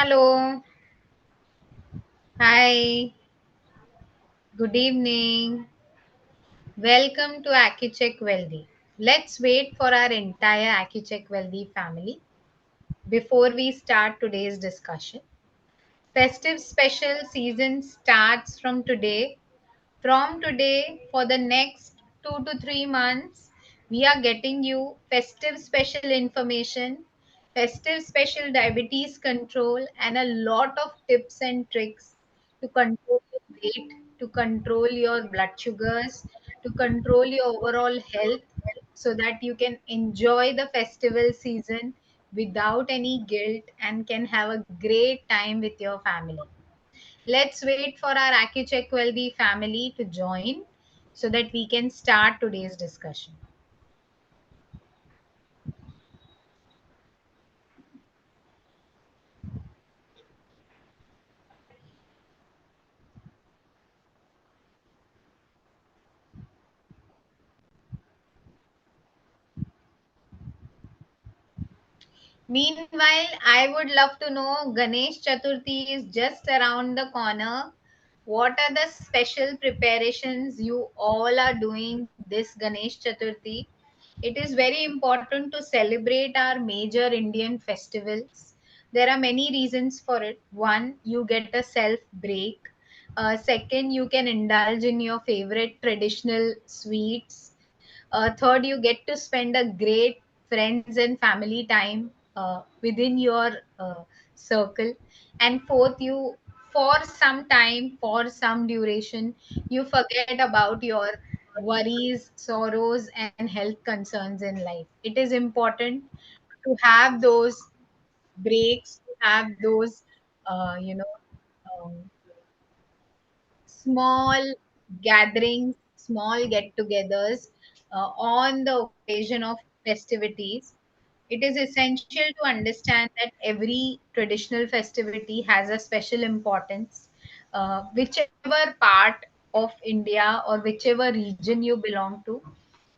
Hello. Hi. Good evening. Welcome to AccuCheck Wealthy. Let's wait for our entire AccuCheck Wealthy family before we start today's discussion. Festive special season starts from today. From today, for the next 2 to 3 months, we are getting you festive special information, festive special diabetes control, and a lot of tips and tricks to control your weight, to control your blood sugars, to control your overall health so that you can enjoy the festival season without any guilt and can have a great time with your family. Let's wait for our AccuCheck Wealthy family to join so that we can start today's discussion. Meanwhile, I would love to know Ganesh Chaturthi is just around the corner. What are the special preparations you all are doing this Ganesh Chaturthi? It is very important to celebrate our major Indian festivals. There are many reasons for it. One, you get a self break. Second, you can indulge in your favorite traditional sweets. Third, you get to spend a great friends and family time within your circle. And fourth, you for some time, for some duration, you forget about your worries, sorrows, and health concerns in life. It is important to have those breaks, to have those, um, small gatherings, small get togethers on the occasion of festivities. It is essential to understand that every traditional festivity has a special importance. Whichever part of India or whichever region you belong to,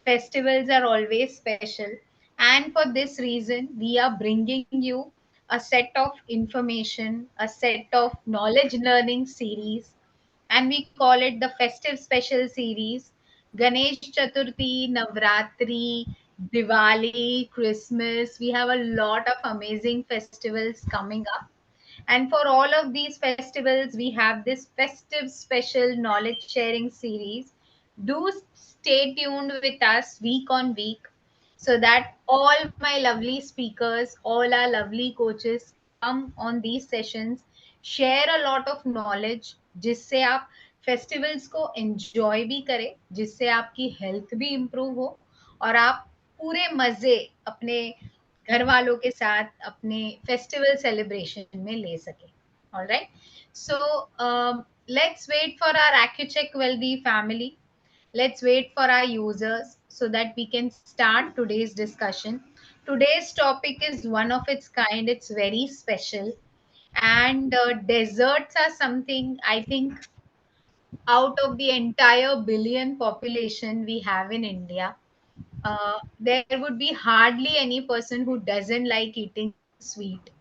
festivals are always special. And for this reason, we are bringing you a set of information, a set of knowledge learning series, and we call it the festive special series. Ganesh Chaturthi, Navratri, Diwali, Christmas. We have a lot of amazing festivals coming up. And for all of these festivals, we have this festive special knowledge sharing series. Do stay tuned with us week on week so that all my lovely speakers, all our lovely coaches come on these sessions, share a lot of knowledge जिससे आप festivals को enjoy भी करें, जिससे आपकी health भी improve हो और आप पूरे मजे अपने घर वालों के साथ अपने फेस्टिवल सेलिब्रेशन में ले सके. All right. So let's wait for our AccuCheck Wealthy family. Let's wait for our users so that we can start today's discussion. Today's topic is one of its kind. It's very special. And desserts are something I think out of the entire billion population we have in India, there would be hardly any person who doesn't like eating sweet.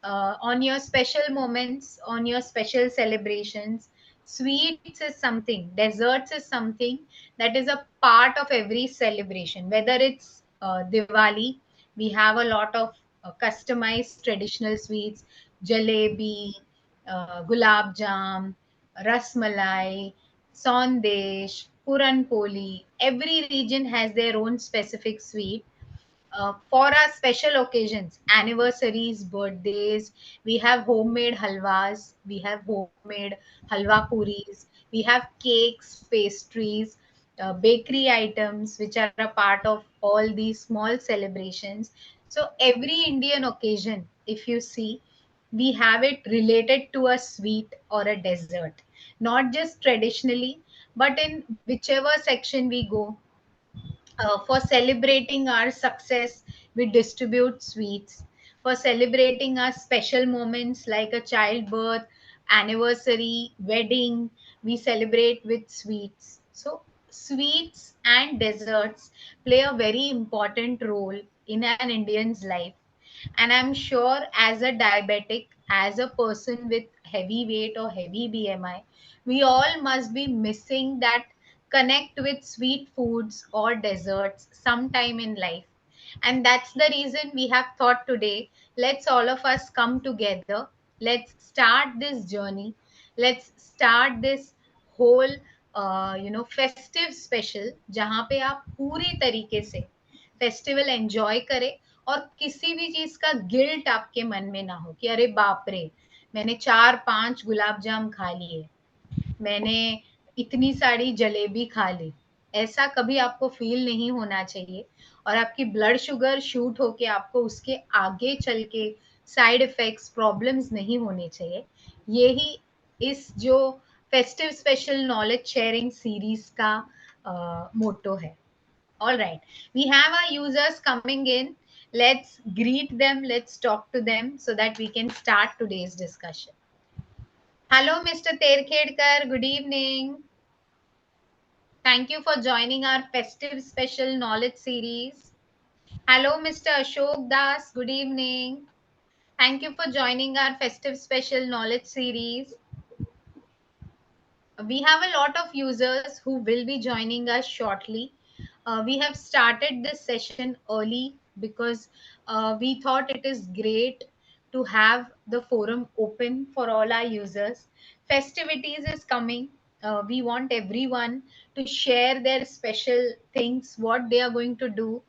On your special moments, on your special celebrations, sweets is something, desserts is something that is a part of every celebration. Whether it's Diwali, we have a lot of customized traditional sweets, jalebi, gulab jam, rasmalai, sandesh, puran poli. Every region has their own specific sweet. For our special occasions, anniversaries, birthdays, we have homemade halwas, we have homemade halwa puris, we have cakes, pastries, bakery items, which are a part of all these small celebrations. So, every Indian occasion, if you see, we have it related to a sweet or a dessert, not just traditionally, but in whichever section we go, for celebrating our success, we distribute sweets. For celebrating our special moments like a childbirth, anniversary, wedding, we celebrate with sweets. So, sweets and desserts play a very important role in an Indian's life. And I'm sure as a diabetic, as a person with heavy weight or heavy BMI, we all must be missing that connect with sweet foods or desserts sometime in life. And that's the reason we have thought today, let's all of us come together. Let's start this journey. Let's start this whole festive special जहाँ पे आप पूरी तरीके से festival enjoy करें और किसी भी चीज का गिल्ट आपके मन में ना हो कि अरे बाप रे, मैंने 4-5 गुलाब जाम खा लिए, मैंने इतनी सारी जलेबी खा ली। ऐसा कभी आपको फील नहीं होना चाहिए। और आपकी ब्लड शुगर शूट होके आपको उसके आगे चल के साइड इफेक्ट्स प्रॉब्लम्स नहीं होने चाहिए। यही इस जो festive special knowledge sharing series का मोटो है। All right. We have our users coming in. Let's greet them. Let's talk to them so that we can start today's discussion. Hello, Mr. Terkhedkar. Good evening. Thank you for joining our festive special knowledge series. Hello, Mr. Ashok Das. Good evening. Thank you for joining our festive special knowledge series. We have a lot of users who will be joining us shortly. We have started this session early because we thought it is great to have the forum open for all our users. Festivities is coming. We want everyone to share their special things, what they are going to do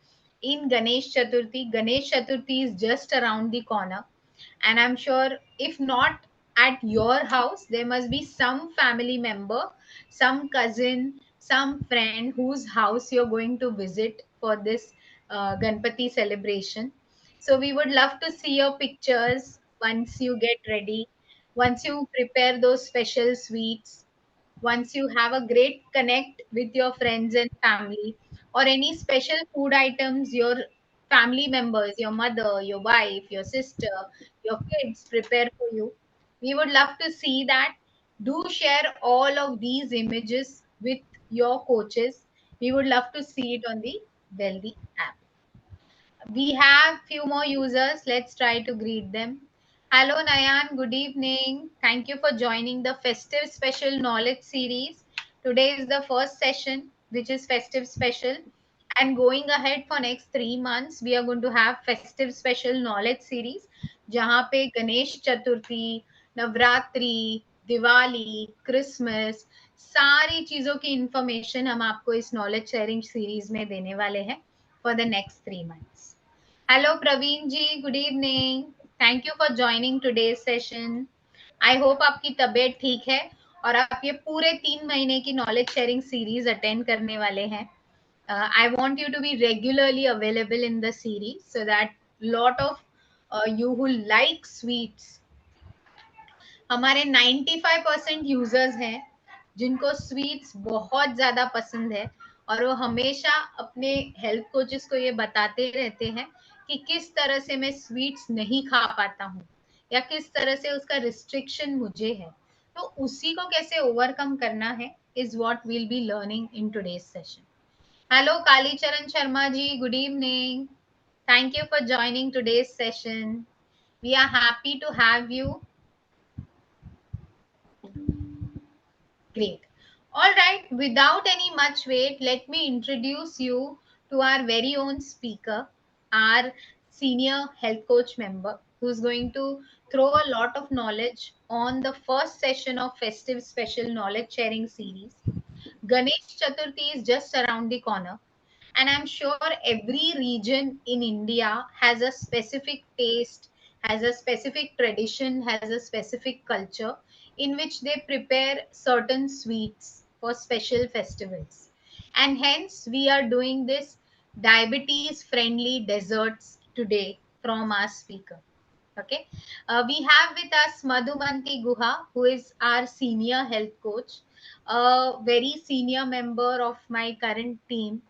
in Ganesh Chaturthi. Ganesh Chaturthi is just around the corner, and I'm sure if not at your house, there must be some family member, some cousin, some friend whose house you're going to visit for this Ganpati celebration. So we would love to see your pictures once you get ready, once you prepare those special sweets, once you have a great connect with your friends and family, or any special food items your family members, your mother, your wife, your sister, your kids prepare for you. We would love to see that. Do share all of these images with your coaches. We would love to see it on the Wealthy app. We have few more users. Let's try to greet them. Hello, Nayan. Good evening. Thank you for joining the Festive Special Knowledge Series. Today is the first session, which is Festive Special. And going ahead for next 3 months, we are going to have Festive Special Knowledge Series, जहाँ पे Ganesh Chaturthi, Navratri, Diwali, Christmas, सारी चीजों की information हम आपको इस knowledge sharing series में देने वाले हैं for the next 3 months. Hello, Praveen ji. Good evening. Thank you for joining today's session. I hope आपकी तबीयत ठीक है और आप ये पूरे 3 महीने की नॉलेज शेयरिंग सीरीज अटेंड करने वाले हैं. I want you to be regularly available in the series so that lot of you who like sweets, हमारे 95% यूजर्स हैं जिनको स्वीट्स बहुत ज्यादा पसंद है और वो हमेशा अपने हेल्थ कोचेस को ये बताते रहते हैं कि किस तरह से मैं स्वीट्स नहीं खा पाता हूँ या किस तरह से उसका रिस्ट्रिक्शन मुझे है, तो उसी को कैसे ओवरकम करना है is what will be learning in today's session. Hello Kalicharan Sharma ji, good evening. Thank you for joining today's session. We are happy to have you. Great. All right. Without any much wait, let me introduce you to our very own speaker, our senior health coach member, who's going to throw a lot of knowledge on the first session of Festive Special Knowledge Sharing Series. Ganesh Chaturthi is just around the corner, and I'm sure every region in India has a specific taste, has a specific tradition, has a specific culture in which they prepare certain sweets for special festivals. And hence, we are doing this diabetes friendly desserts today from our speaker. Okay. We have with us Madhumanti Guha, who is our senior health coach, a very senior member of my current team.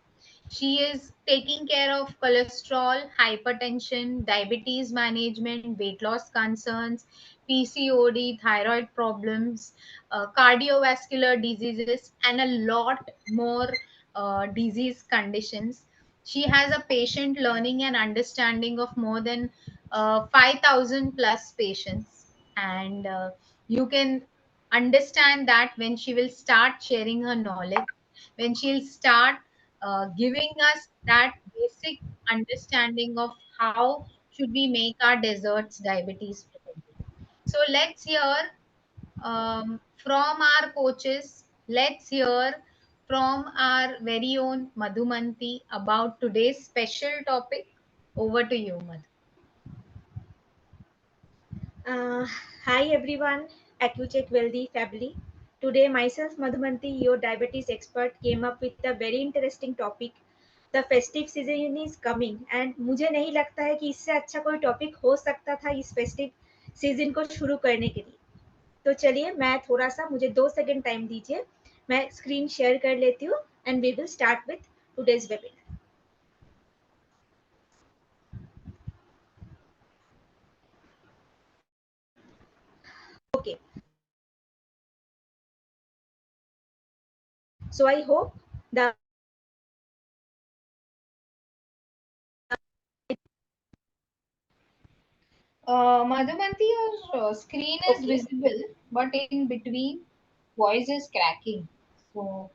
She is taking care of cholesterol, hypertension, diabetes management, weight loss concerns, PCOD, thyroid problems, cardiovascular diseases, and a lot more disease conditions. She has a patient learning and understanding of more than 5,000 plus patients, and you can understand that when she will start sharing her knowledge, when she'll start giving us that basic understanding of how should we make our desserts diabetes friendly. So let's hear from our coaches. Let's hear from our very own Madhumanti about today's special topic. Over to you, Madhu. Uh, Hi everyone, AccuCheck Wealthy family. Today myself Madhumanti, your diabetes expert, came up with a very interesting topic. The festive season is coming and मुझे नहीं लगता है कि इससे अच्छा कोई topic हो सकता था इस फेस्टिव सीजन को शुरू करने के लिए. तो चलिए मैं थोड़ा सा मुझे 2 सेकंड टाइम दीजिए. मैं स्क्रीन शेयर कर लेती हूँ and we will start with today's webinar. Okay, so I hope the Madhumanti, your screen is okay, visible, but in between, voice is cracking. So,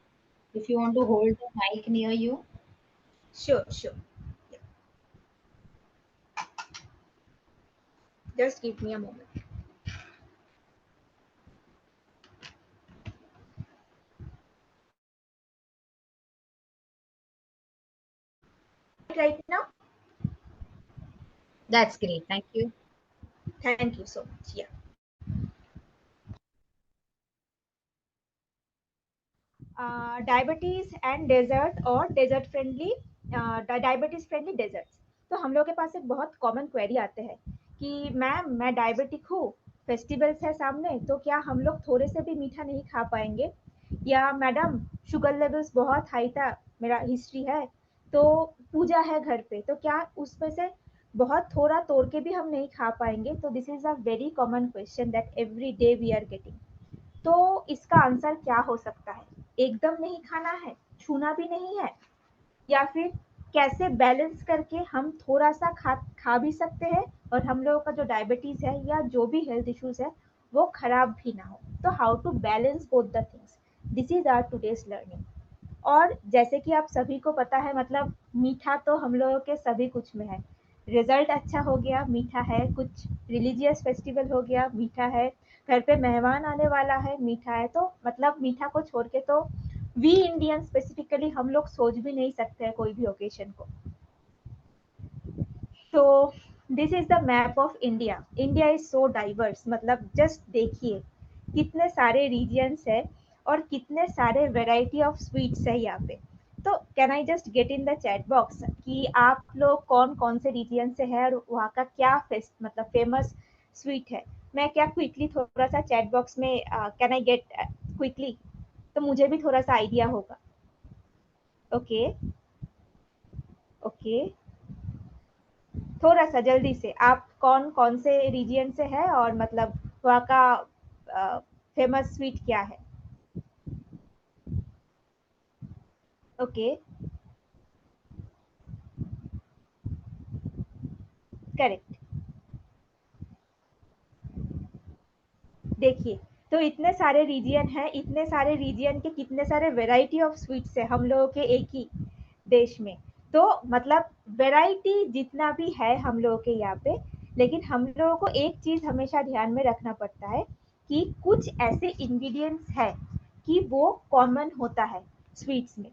if you want to hold the mic near you, sure. Yeah, just give me a moment. Right now, that's great. Thank you. thank you so much. Yeah. Diabetes and dessert और dessert friendly diabetes friendly desserts. तो हम लोग के पास एक बहुत common query आते हैं कि मैम मैं डायबिटिक हूँ, फेस्टिवल्स है सामने, तो क्या हम लोग थोड़े से भी मीठा नहीं खा पाएंगे, या मैडम शुगर लेवल्स बहुत हाई था, मेरा हिस्ट्री है, तो पूजा है घर पे, तो क्या उसमें से बहुत थोड़ा तोड़ के भी हम नहीं खा पाएंगे. तो this is a very common question that every day we are getting. तो इसका आंसर क्या हो सकता है? एकदम नहीं खाना है, छूना भी नहीं है, या फिर कैसे बैलेंस करके हम थोड़ा सा खा भी सकते हैं और हम लोगों का जो डायबिटीज है या जो भी हेल्थ इश्यूज है वो खराब भी ना हो. तो how to balance both the things, this is our today's learning. और जैसे कि आप सभी को पता है, मतलब मीठा तो हम लोगों के सभी कुछ में है. रिजल्ट अच्छा हो गया मीठा है, कुछ रिलीजियस फेस्टिवल हो गया मीठा है, घर पे मेहमान आने वाला है मीठा है. तो मतलब मीठा को छोड़ के तो वी इंडियन स्पेसिफिकली हम लोग सोच भी नहीं सकते हैं कोई भी ओकेशन को. तो this is the map of India. India is so diverse, मतलब जस्ट देखिए कितने सारे रीजन्स है और कितने सारे वेराइटी ऑफ स्वीट्स है यहाँ पे. तो can I just get in the chat box कि आप लोग कौन कौन से रीजन से है और वहाँ का क्या फेस्ट मतलब फेमस स्वीट है. मैं क्या क्विकली थोड़ा सा चैट बॉक्स में कैन आई गेट क्विकली, तो मुझे भी थोड़ा सा आइडिया होगा. ओके ओके, थोड़ा सा जल्दी से आप कौन कौन से रीजन से है और मतलब वहाँ का फेमस स्वीट क्या है. Okay, correct. देखिए, तो इतने सारे रीजन हैं, इतने सारे रीजन के कितने सारे वेराइटी ऑफ स्वीट्स है हम लोगों के एक ही देश में. तो मतलब वैरायटी जितना भी है हम लोगों के यहाँ पे, लेकिन हम लोगों को एक चीज हमेशा ध्यान में रखना पड़ता है कि कुछ ऐसे इंग्रेडिएंट्स है कि वो कॉमन होता है स्वीट्स में.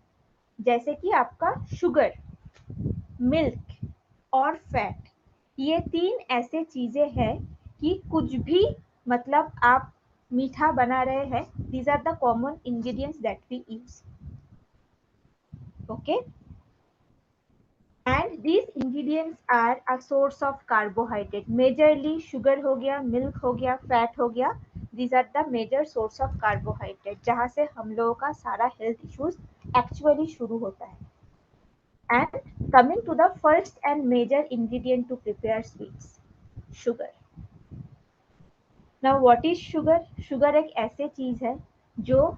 जैसे कि आपका शुगर, मिल्क और फैट, ये तीन ऐसे चीजें हैं कि कुछ भी मतलब आप मीठा बना रहे हैं, these are the common ingredients that we use. Okay, and these ingredients are a source of carbohydrate. Majorly sugar हो गया, मिल्क हो गया, फैट हो गया, these are the major source of carbohydrate जहाँ से हम लोगों का सारा हेल्थ इश्यूज एक्चुअली शुरू होता है. And coming to the first and major ingredient to prepare sweets, sugar. Now what is sugar? Sugar एक ऐसे चीज है जो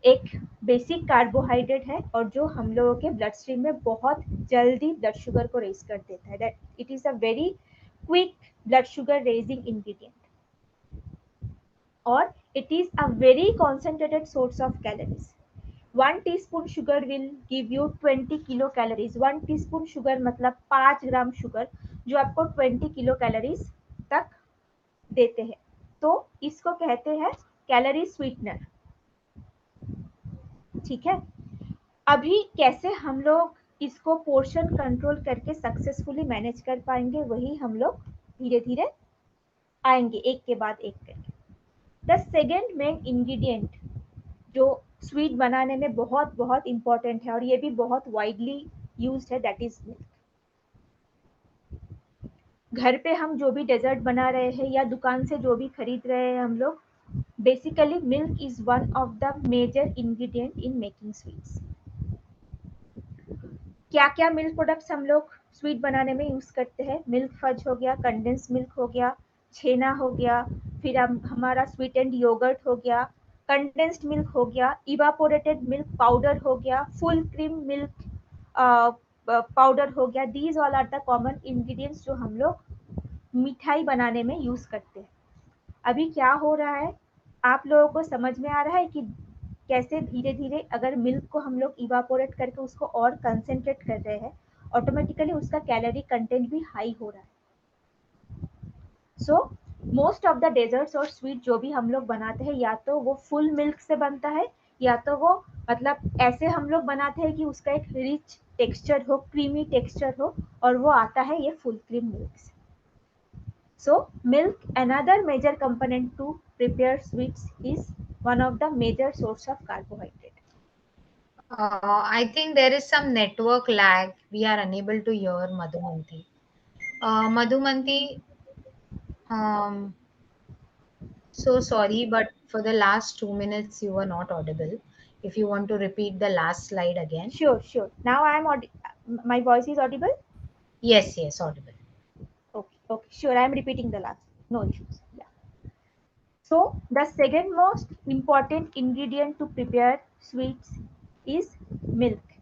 एक बेसिक कार्बोहाइड्रेट है और जो हम लोगों के ब्लड स्ट्रीम में बहुत जल्दी ब्लड शुगर को रेज कर देता है. That it is a very quick blood sugar raising ingredient, or it is a very concentrated source of calories. 1 teaspoon sugar will give you 20 kilo calories. 1 teaspoon sugar मतलब 5 gram sugar जो आपको 20 kilo calories तक देते हैं. तो इसको कहते हैं कैलोरी स्वीटनर. ठीक है. अभी कैसे हम लोग इसको पोर्शन कंट्रोल करके सक्सेसफुली मैनेज कर पाएंगे, वही हम लोग धीरे धीरे आएंगे एक के बाद एक करके. द सेकेंड मेन इंग्रेडिएंट जो स्वीट बनाने में बहुत बहुत इंपॉर्टेंट है और ये भी बहुत वाइडली यूज्ड है, दैट इज मिल्क. घर पे हम जो भी डेजर्ट बना रहे हैं या दुकान से जो भी खरीद रहे हैं हम लोग, basically milk is one of the major ingredient in making sweets. क्या क्या मिल्क प्रोडक्ट्स हम लोग स्वीट बनाने में यूज करते हैं? मिल्क फज हो गया, कंडेंस मिल्क हो गया, छेना हो गया, फिर हमारा स्वीट एंड योगर्ट हो गया, कंडेंस्ड मिल्क हो गया, इवापोरेटेड मिल्क पाउडर हो गया, फुल क्रीम मिल्क पाउडर हो गया. These all are the common ingredients जो हम लोग मिठाई बनाने में यूज करते हैं. अभी क्या हो रहा है, आप लोगों को समझ में आ रहा है कि कैसे धीरे धीरे अगर मिल्क को हम लोग इवापोरेट करके उसको और कंसेंट्रेट कर रहे हैं, ऑटोमेटिकली उसका कैलोरी कंटेंट भी हाई हो रहा है. So most of the desserts और स्वीट जो भी हम लोग बनाते हैं, या तो वो फुल मिल्क से बनता है, या तो वो मतलब ऐसे हम लोग बनाते हैं कि उसका एक रिच टेक्सचर हो, क्रीमी टेक्सचर हो, और वो आता है ये फुल क्रीम मिल्क से. So milk, another major component to prepare sweets, is one of the major source of carbohydrate. I think there is some network lag. We are unable to hear Madhumanti. Madhumanti, so sorry, but for the last 2 minutes you were not audible. If you want to repeat the last slide again. Sure. Now I am my voice is audible? Yes, audible. Okay. Sure, I am repeating the last. No issues. Yeah. So the second most important ingredient to prepare sweets is milk.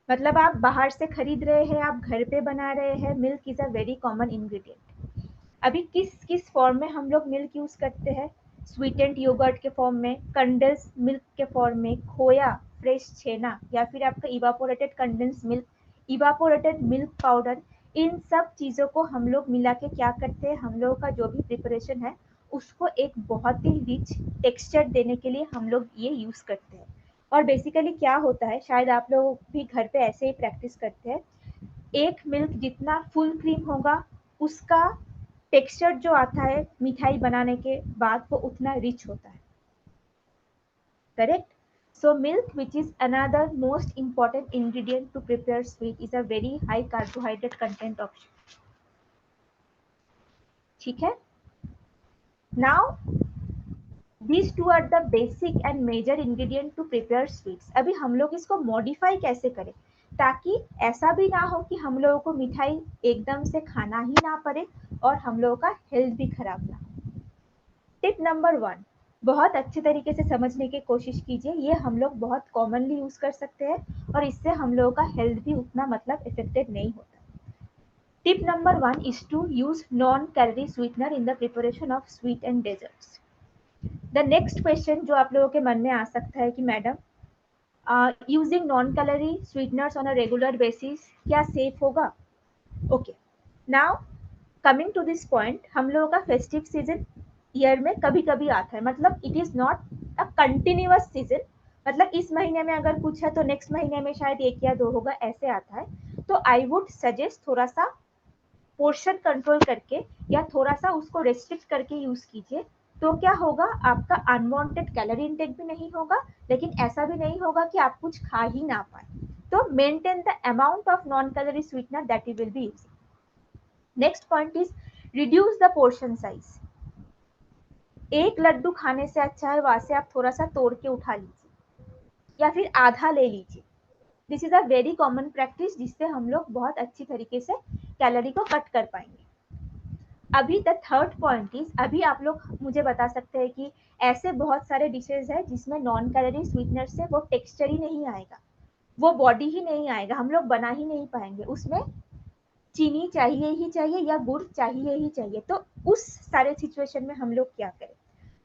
मतलब आप बाहर से खरीद रहे हैं, आप घर पे बना रहे हैं, milk is a very common ingredient. अभी किस किस फॉर्म में हम लोग मिल्क यूज करते हैं? स्वीटेंड योगर्ट के फॉर्म में, कंडेंस मिल्क के फॉर्म में, खोया, फ्रेश छेना, या फिर आपका evaporated condense milk, evaporated milk powder. इन सब चीज़ों को हम लोग मिला के क्या करते हैं, हम लोगों का जो भी प्रिपरेशन है उसको एक बहुत ही रिच टेक्सचर देने के लिए हम लोग ये यूज़ करते हैं. और बेसिकली क्या होता है, शायद आप लोग भी घर पे ऐसे ही प्रैक्टिस करते हैं, एक मिल्क जितना फुल क्रीम होगा उसका टेक्सचर जो आता है मिठाई बनाने के बाद वो उतना रिच होता है. Correct. So milk, which is another most important ingredient to prepare sweet, is a very high carbohydrate content option. ठीक है. Now these two are the basic and major ingredient to prepare sweets. अभी हम लोग इसको modify कैसे करें ताकि ऐसा भी ना हो कि हम लोगों को मिठाई एकदम से खाना ही ना पड़े और हम लोगों का हेल्थ भी खराब ना हो. टिप नंबर 1 बहुत अच्छे तरीके से समझने की कोशिश कीजिए. ये हम लोग बहुत कॉमनली यूज कर सकते हैं और इससे हम लोगों का हेल्थ भी उतना मतलब इफेक्टेड नहीं होता. Tip number 1 is to use non calorie sweetener in the preparation of sweet and desserts. The next question जो आप लोगों के मन में आ सकता है कि madam using non calorie sweeteners on a regular basis क्या सेफ होगा? Okay. Now coming to this point, हम लोगों का फेस्टिव सीजन ईयर में कभी कभी आता है, मतलब it is not a continuous season. मतलब इस महीने में अगर कुछ है तो नेक्स्ट महीने में शायद 1 या 2 होगा, ऐसे आता है. तो आई वुड सजेस्ट थोड़ा सा पोर्शन कंट्रोल करके या थोड़ा सा उसको रेस्ट्रिक्ट करके यूज कीजिए. तो क्या होगा, आपका अनवांटेड कैलोरी इंटेक भी नहीं होगा, लेकिन ऐसा भी नहीं होगा कि आप कुछ खा ही ना पाए. तो maintain the amount of non calorie sweetener that you will be using. Next point is reduce the portion size. एक लड्डू खाने से अच्छा है वहां से आप थोड़ा सा तोड़ के उठा लीजिए या फिर आधा ले लीजिए. This is a very common practice जिससे हम लोग बहुत अच्छी तरीके से कैलोरी को कट कर पाएंगे. अभी द थर्ड पॉइंट इज, अभी आप लोग मुझे बता सकते हैं कि ऐसे बहुत सारे डिशेज है जिसमें नॉन कैलोरी स्वीटनर से वो टेक्सचर ही नहीं आएगा, वो बॉडी ही नहीं आएगा, हम लोग बना ही नहीं पाएंगे. उसमें चीनी चाहिए ही चाहिए या गुड़ चाहिए ही चाहिए। तो उस सारे सिचुएशन में हम लोग क्या करें?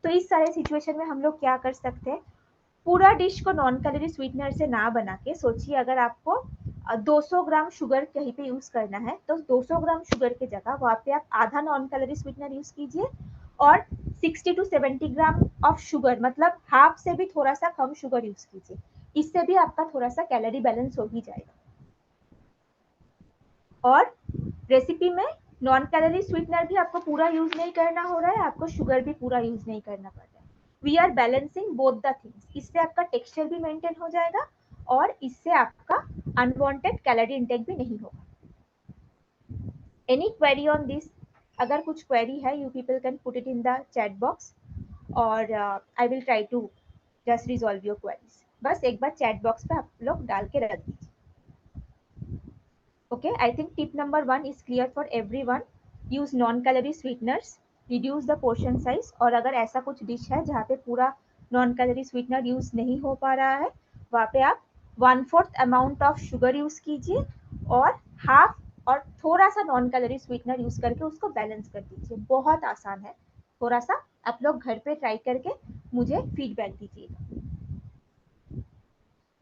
तो इस सारे सिचुएशन में हम लोग क्या कर सकते हैं, पूरा डिश को नॉन कैलोरी स्वीटनर से ना बना के सोचिए, अगर आपको 200 ग्राम शुगर कहीं पे यूज करना है तो 200 ग्राम शुगर की जगह वहाँ पे आप आधा नॉन कैलोरी स्वीटनर यूज कीजिए और 60 टू 70 ग्राम ऑफ शुगर, मतलब हाफ से भी थोड़ा सा कम शुगर यूज कीजिए। इससे भी आपका थोड़ा सा कैलोरी बैलेंस हो ही जाएगा। और रेसिपी में नॉन कैलोरी स्वीटनर भी आपको पूरा यूज नहीं करना हो रहा है, आपको शुगर भी पूरा यूज नहीं करना पड़ रहा है। We are balancing both the things. इससे आपका टेक्सचर भी मेंटेन हो जाएगा और इससे आपका अनवांटेड कैलोरी इंटेक भी नहीं होगा। Any query on this? अगर कुछ क्वेरी है, you people can put it in the chat box और I will try to just resolve your queries. बस एक बार चैट बॉक्स पे आप लोग डाल के रख दीजिए। Okay, I think tip number 1 is clear for everyone. Use non-calorie sweeteners, reduce the portion size। और अगर ऐसा कुछ डिश है जहाँ पे पूरा नॉन कैलोरी स्वीटनर यूज नहीं हो पा रहा है, वहाँ पे आप 1/4 अमाउंट ऑफ शुगर यूज कीजिए और हाफ और थोड़ा सा नॉन कैलोरी स्वीटनर यूज करके उसको बैलेंस कर दीजिए। बहुत आसान है, थोड़ा सा आप लोग घर पे ट्राई करके मुझे फीडबैक दीजिएगा।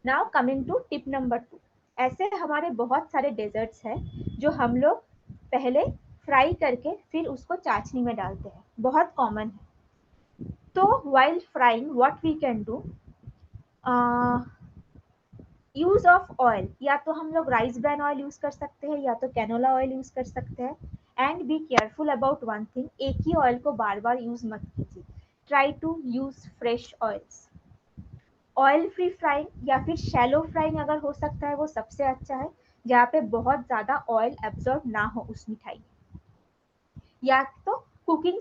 Now coming to tip number 2। ऐसे हमारे बहुत सारे डेजर्ट्स हैं जो हम लोग पहले फ्राई करके फिर उसको चाशनी में डालते हैं, बहुत कॉमन है। तो while frying what we can do, use of oil, या तो हम लोग राइस ब्रान ऑयल यूज कर सकते हैं या तो कैनोला ऑयल यूज कर सकते हैं। And be careful about one thing, एक ही ऑयल को बार बार यूज मत कीजिए। Try to use fresh oils. Oil free frying या फिर शैलो फ्राइंग अगर हो सकता है वो सबसे अच्छा है, जहाँ पे बहुत ज़्यादा ऑयल एब्जॉर्ब ना हो उस मिठाई में। या तो कुकिंग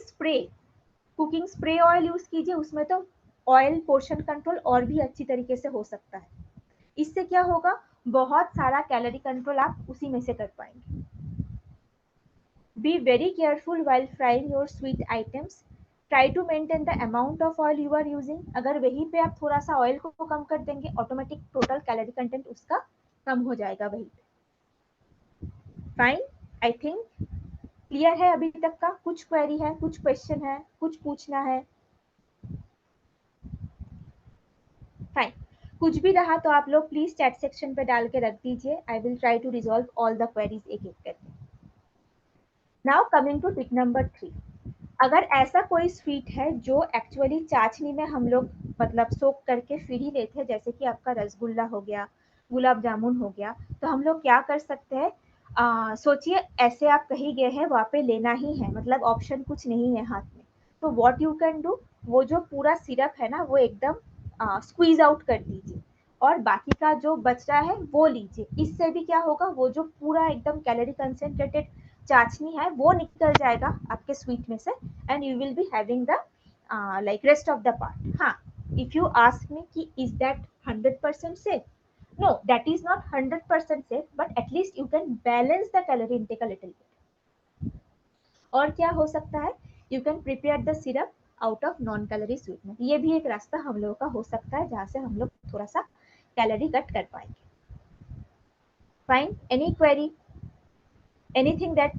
स्प्रे ऑयल यूज कीजिए, उसमें तो ऑयल पोर्शन कंट्रोल और भी अच्छी तरीके से हो सकता है। इससे क्या होगा, बहुत सारा कैलोरी कंट्रोल आप उसी में से कर पाएंगे। Be very careful while frying your sweet items. Try to maintain the amount of oil you are using. अगर वहीं पे आप थोड़ा सा ऑयल को कम कर देंगे, ऑटोमेटिक टोटल कैलोरी कंटेंट उसका कम हो जाएगा वहीं पे। फाइन, आई थिंक क्लियर है अभी तक का? कुछ क्वेरी है, कुछ क्वेश्चन है, कुछ पूछना है? फाइन, कुछ भी रहा तो आप लोग प्लीज चैट सेक्शन पे डाल के रख दीजिए। I will try to resolve all the queries एक एक करके। Now coming to tip number 3। अगर ऐसा कोई स्वीट है जो एक्चुअली चाशनी में हम लोग मतलब सोक करके फिर ही लेते हैं, जैसे कि आपका रसगुल्ला हो गया, गुलाब जामुन हो गया, तो हम लोग क्या कर सकते हैं, सोचिए ऐसे आप कहीं गए हैं, वहाँ पे लेना ही है, मतलब ऑप्शन कुछ नहीं है हाथ में। तो व्हाट यू कैन डू, वो जो पूरा सिरप है ना वो एकदम स्क्वीज आउट कर दीजिए और बाकी का जो बच रहा है वो लीजिए। इससे भी क्या होगा, वो जो पूरा एकदम कैलोरी कंसेंट्रेटेड चाशनी है वो निकल जाएगा आपके स्वीट में से and you will be having the like rest of the part. हाँ, if you ask me कि is that 100% safe? No, that is not 100% safe, but at least you can balance the calorie intake a little bit. और क्या हो सकता है, you can prepare the syrup out of non calorie sweetener. ये भी एक रास्ता हम लोगों का हो सकता है जहाँ से हम लोग थोड़ा सा कैलोरी कट कर पाएंगे। Fine, any query, anything that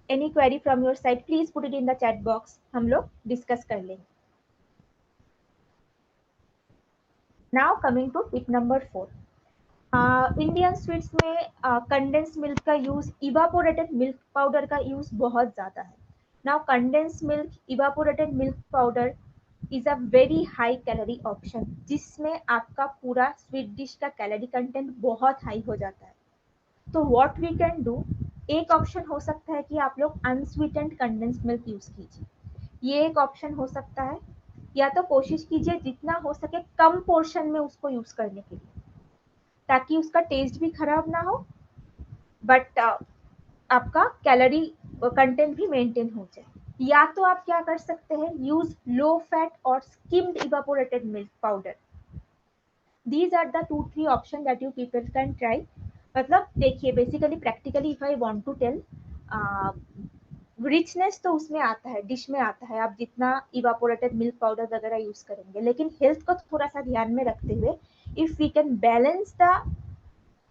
any query from your side, please put it in the chat box, हम लोग डिस्कस कर लेंगे। Now coming to tip number 4। Indian sweets में कंडेंस मिल्क का यूज, इवापोरेटेड मिल्क पाउडर का use बहुत ज्यादा है। Now condense milk, evaporated milk powder is a very high calorie option, जिसमें आपका पूरा स्वीट डिश का कैलोरी कंटेंट बहुत हाई हो जाता है। तो व्हाट वी कैन डू, एक ऑप्शन हो सकता है कि आप लोग अनस्वीटेंड कंडेंस मिल्क यूज कीजिए, ये एक ऑप्शन हो सकता है। या तो कोशिश कीजिए जितना हो सके कम पोर्शन में उसको यूज करने के लिए, ताकि उसका टेस्ट भी खराब ना हो बट आपका कैलोरी कंटेंट भी मेंटेन हो जाए। या तो आप क्या कर सकते हैं, यूज लो फैट और skimmed evaporated milk powder. These are the 2-3 option that you people can try. मतलब देखिए, basically practically if I want to tell, richness तो उसमें आता है, डिश में आता है, आप जितना इवापोरेटेड मिल्क पाउडर वगैरह यूज करेंगे, लेकिन हेल्थ को थोड़ा सा ध्यान में रखते हुए if we can balance the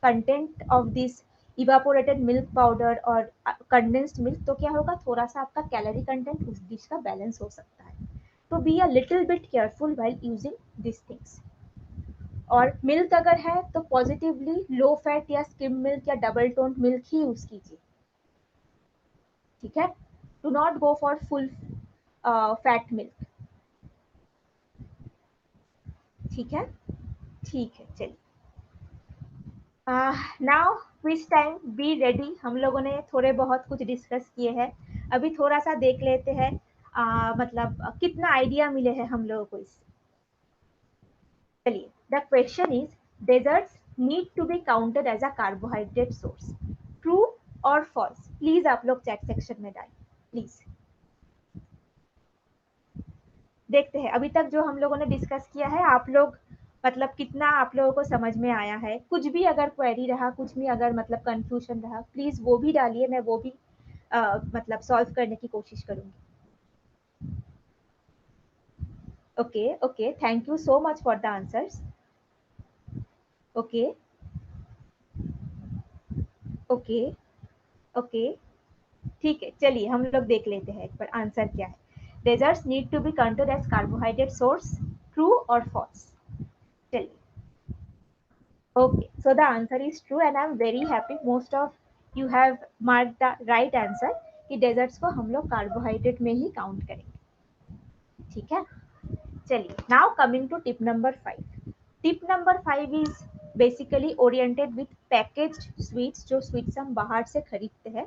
content of this evaporated milk powder और कंडेंस्ड मिल्क, तो क्या होगा, थोड़ा सा आपका कैलोरी कंटेंट उस डिश का बैलेंस हो सकता है। तो be a little bit careful while using this things. और मिल्क अगर है तो पॉजिटिवली लो फैट या स्किम मिल्क या डबल टोन मिल्क ही यूज कीजिए, ठीक है। Do not go for full fat milk, ठीक है। ठीक है, चलिए। Now quiz time, be ready. हम लोगों ने थोड़े बहुत कुछ डिस्कस किए हैं, अभी थोड़ा सा देख लेते हैं मतलब कितना आइडिया मिले हैं हम लोगों को इससे। चलिए, the question is, desserts need to be counted as a carbohydrate source, true और फॉल्स? प्लीज आप लोग चैट सेक्शन में डालिए प्लीज। देखते हैं अभी तक जो हम लोगों ने डिस्कस किया है, आप लोग मतलब कितना आप लोगों को समझ में आया है। कुछ भी अगर क्वेरी रहा, कुछ भी अगर मतलब कंफ्यूजन रहा, प्लीज वो भी डालिए, मैं वो भी मतलब सॉल्व करने की कोशिश करूंगी। Okay okay, thank you so much for the answers. Okay okay okay, ठीक है, चलिए हम लोग देख लेते हैं एक बार आंसर क्या है। Desserts need to be counted as carbohydrate source, true और फॉल्स? चलिए, okay, so the answer is true and I'm very happy most of you have marked the right answer कि डेजर्ट्स को हम लोग कार्बोहाइड्रेट में ही count करेंगे, ठीक है। चलिए, now coming to tip number 5। Tip number 5 is basically oriented with packaged sweets, जो स्वीट्स हम बाहर से खरीदते हैं।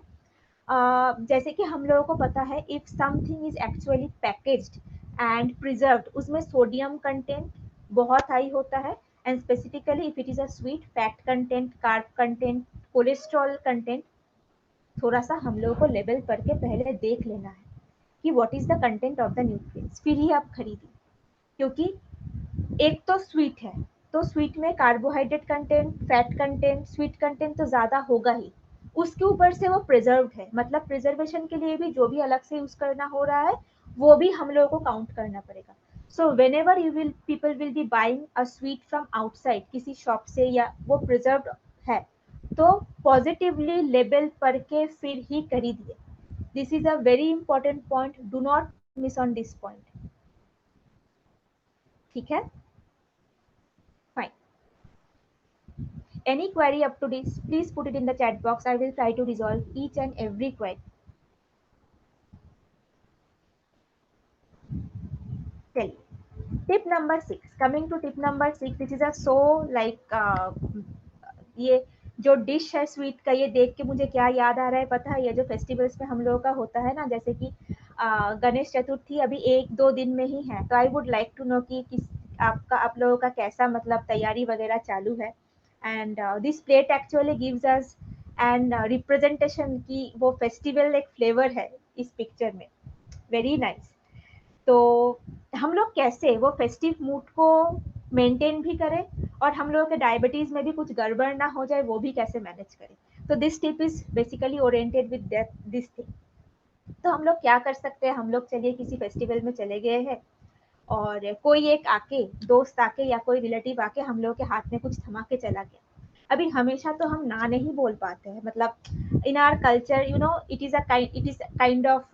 जैसे कि हम लोगों को पता है, if something is actually packaged and preserved, उसमें सोडियम कंटेंट बहुत हाई होता है, and specifically if it is a sweet, fat content, carb content, cholesterol content, थोड़ा सा हम लोगों को लेवल पढ़ के पहले देख लेना है कि what is the content of the nutrients, फिर ही आप खरीदिए। क्योंकि एक तो स्वीट है, तो स्वीट में carbohydrate content, fat content, sweet content तो ज्यादा होगा ही, उसके ऊपर से वो प्रिजर्व्ड है, मतलब प्रिजर्वेशन के लिए भी जो भी अलग से यूज करना हो रहा है वो भी हम लोगों को काउंट करना पड़ेगा। So when ever you will people will be buying a sweet from outside किसी शॉप से, या वो प्रिजर्व्ड है, तो पॉजिटिवली लेबल पढ़ के फिर ही खरीदिए। This is a very important point, do not miss on this point, ठीक है। Fine, any query up to this, please put it in the chat box. I will try to resolve each and every query. Tell tip number 6, coming to tip number 6, which is a so like ये जो dish है sweet का, ये देख के मुझे क्या याद आ रहा है पता है, ये जो फेस्टिवल्स में हम लोगों का होता है ना, जैसे कि गणेश चतुर्थी अभी 1-2 दिन में ही है, तो I would like to know कि किस आपका आप लोगों का कैसा मतलब तैयारी वगैरह चालू है। And this plate actually gives us and representation की वो फेस्टिवल एक फ्लेवर है इस पिक्चर में, वेरी नाइस। तो हम लोग कैसे वो फेस्टिव मूड को मेंटेन भी करें, और हम लोगों के डायबिटीज में भी कुछ गड़बड़ ना हो जाए, वो भी कैसे मैनेज करें। तो this tip is basically oriented with this thing. तो हम लोग क्या कर सकते हैं, हम लोग चलिए किसी फेस्टिवल में चले गए हैं, और कोई एक आके, दोस्त आके या कोई रिलेटिव आके हम लोग के हाथ में कुछ थमा के चला गया। अभी हमेशा तो हम ना नहीं बोल पाते हैं, मतलब in our culture you know it is kind of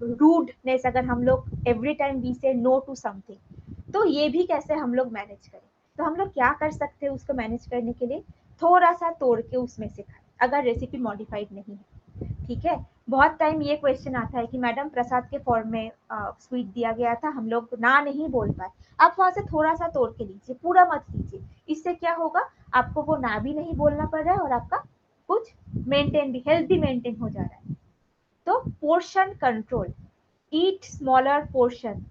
rudeness अगर हम लोग every time we say no to something. तो ये भी कैसे हम लोग मैनेज करें, तो हम लोग क्या कर सकते हैं उसको मैनेज करने के लिए, थोड़ा सा तोड़ के उसमें से खाएं, अगर रेसिपी मॉडिफाइड नहीं है, ठीक है। बहुत टाइम ये क्वेश्चन आता है कि मैडम प्रसाद के फॉर्म में स्वीट दिया गया था, हम लोग ना नहीं बोल पाए। आप वहां से थोड़ा सा तोड़ के लीजिए, पूरा मत लीजिए। इससे क्या होगा, आपको वो ना भी नहीं बोलना पड़ रहा है, और आपका कुछ मेंटेन भी, हेल्थ भी मेंटेन हो जा रहा है। तो portion control, eat smaller portion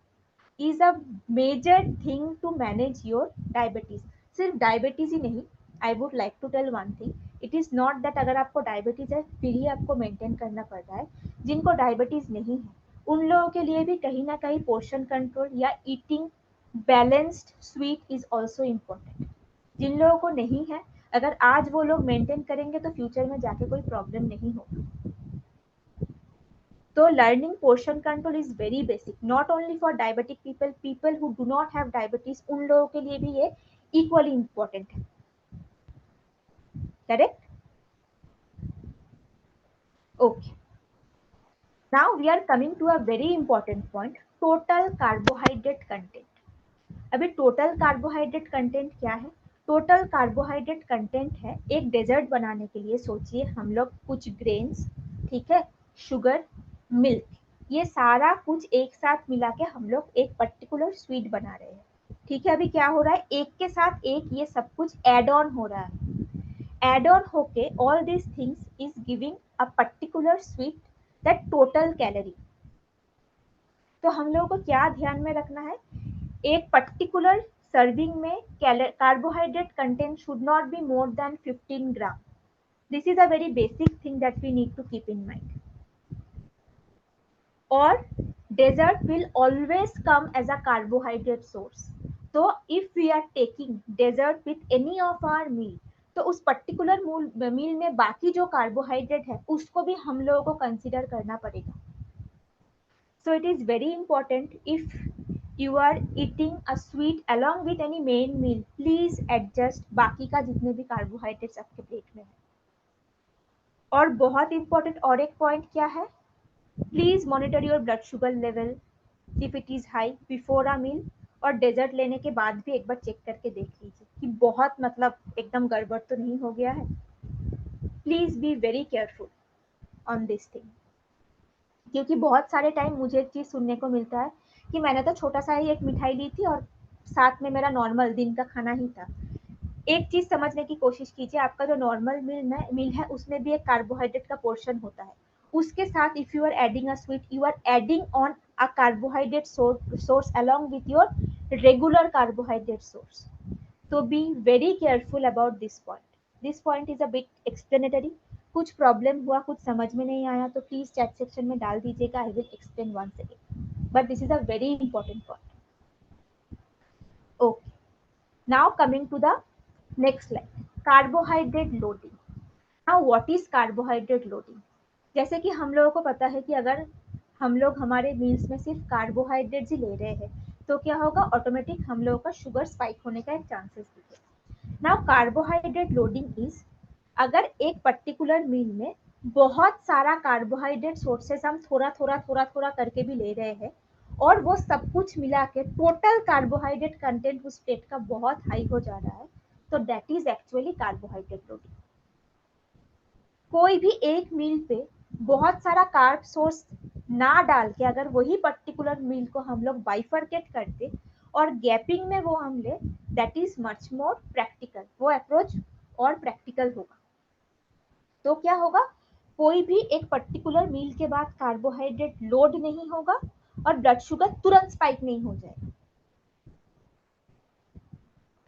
is a major thing to manage your diabetes. सिर्फ डायबिटीज ही नहीं, I would like to tell one thing, it is not that अगर आपको डायबिटीज है फिर ही आपको मेंटेन करना पड़ रहा है। जिनको डायबिटीज नहीं है उन लोगों के लिए भी कहीं ना कहीं पोर्शन कंट्रोल या eating balanced sweet is also important. जिन लोगों को नहीं है, अगर आज वो लोग मेंटेन करेंगे तो फ्यूचर में जाके कोई प्रॉब्लम नहीं होगा। तो learning portion control is very basic, not only for diabetic people, people who do not have diabetes, उन लोगों के लिए भी ये equally important है, correct. Okay. Now we are coming to a very important point, total carbohydrate content. अभी total carbohydrate content क्या है? टोटल कार्बोहाइड्रेट कंटेंट है एक डेजर्ट बनाने के लिए, सोचिए हम लोग कुछ ग्रेन्स, ठीक है, शुगर, मिल्क, ये सारा कुछ एक साथ मिला के हम लोग एक पर्टिकुलर स्वीट बना रहे हैं, ठीक है। अभी क्या हो रहा है, एक के साथ एक ये सब कुछ एड ऑन हो रहा है, एड ऑन होके all this things is giving a particular sweet that total calorie. तो हम लोगों को क्या ध्यान में रखना है, एक पर्टिकुलर सर्विंग में carbohydrate content should not be more than 15 gram. This is a very basic thing that we need to keep in mind. और dessert will always come as a carbohydrate source. तो if we are taking dessert with any of our meal, तो उस particular मील में बाकी जो carbohydrate है उसको भी हम लोगों को कंसिडर करना पड़ेगा। So it is very important, if you are eating a sweet along with any main meal, please adjust बाकी का जितने भी कार्बोहाइड्रेट्स आपके प्लेट में है। और बहुत इंपॉर्टेंट और एक पॉइंट क्या है, please monitor your blood sugar level if it is high before a meal, और डेजर्ट लेने के बाद भी एक बार चेक करके देख लीजिए कि बहुत मतलब एकदम गड़बड़ तो नहीं हो गया है। Please be very careful on this thing, क्योंकि बहुत सारे टाइम मुझे एक चीज़ सुनने को मिलता है कि मैंने तो छोटा सा ही एक मिठाई ली थी और साथ में मेरा नॉर्मल दिन का खाना ही था। एक चीज़ समझने की कोशिश कीजिए, आपका जो नॉर्मल मील है उसमें भी एक कार्बोहाइड्रेट का पोर्शन होता है, उसके साथ if you are adding a sweet, you are adding on a carbohydrate source along with your regular carbohydrate source. So be very careful about this point. This point is a bit explanatory. कुछ problem हुआ, कुछ समझ में नहीं आया तो please chat section में डाल दीजिएगा, I will explain once again, but this is a very important point. Okay, now coming to the next slide, carbohydrate loading. Now what is carbohydrate loading? जैसे कि हम लोगों को पता है कि अगर हम लोग हमारे मील्स में सिर्फ कार्बोहाइड्रेट्स ही ले रहे हैं तो क्या होगा, ऑटोमेटिक हम लोगों का शुगर स्पाइक होने का एक चांसेस दिखेगा। नाउ कार्बोहाइड्रेट लोडिंग इज, अगर एक पर्टिकुलर मील में बहुत सारा कार्बोहाइड्रेट सोर्सेस हम थोड़ा थोड़ा थोड़ा थोड़ा करके भी ले रहे हैं और वो सब कुछ मिला के टोटल कार्बोहाइड्रेट कंटेंट उस प्लेट का बहुत हाई हो जा रहा है, तो that is actually carbohydrate loading. कोई भी एक मील पे बहुत सारा कार्ब सोर्स ना डाल के अगर वही पर्टिकुलर मील को हम लोग बाइफरकेट करते और गैपिंग में वो हम ले, that is much more practical, वो अप्रोच और प्रैक्टिकल होगा। तो क्या होगा, कोई भी एक पर्टिकुलर मील के बाद कार्बोहाइड्रेट लोड नहीं होगा और ब्लड शुगर तुरंत स्पाइक नहीं हो जाएगा।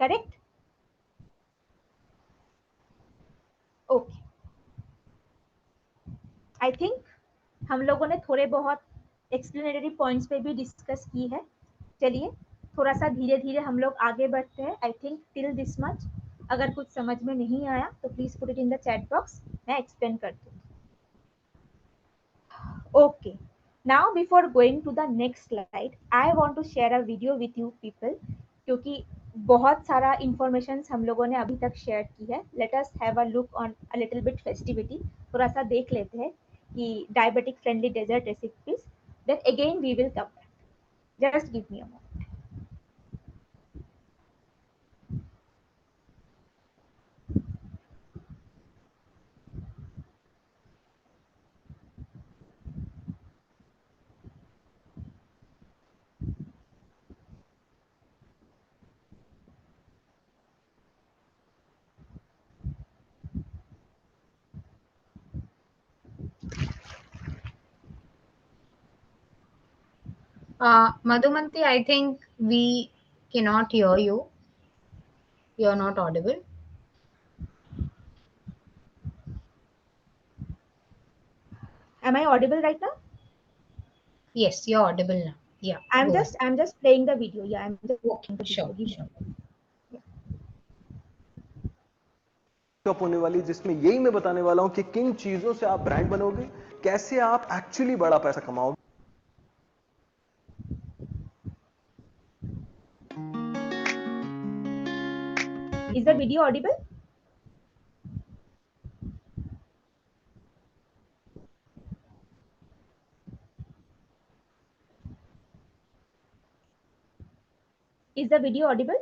करेक्ट? ओके, आई थिंक हम लोगों ने थोड़े बहुत एक्सप्लेनेटरी पॉइंट्स पे भी डिस्कस की है। चलिए थोड़ा सा धीरे धीरे हम लोग आगे बढ़ते हैं। I think till this much, अगर कुछ समझ में नहीं आया तो please put it in the chat box, मैं एक्सप्लेन करती हूँ। Okay, now before going to the next slide, I want to share a video with you people, क्योंकि बहुत सारा इंफॉर्मेशन हम लोगों ने अभी तक शेयर की है। Let us have a look on a little bit festivity, थोड़ा सा देख लेते हैं कि diabetic friendly dessert recipes, then again we will come back. Just give me a moment. Madhumanti, I think we cannot hear you. You're not audible. Am I audible right now? Yes, you're audible now. Yeah, I'm go ahead. just playing the video. Yeah, I'm just Okay, playing the video. sure, Give me sure. a moment. Cup होने वाली, जिसमें यही मैं बताने वाला हूं कि किन चीजों से आप ब्रांड बनोगे, कैसे आप एक्चुअली बड़ा पैसा कमाओगे। Is the video audible? Is the video audible?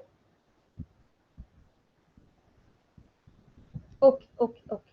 Okay, okay, okay.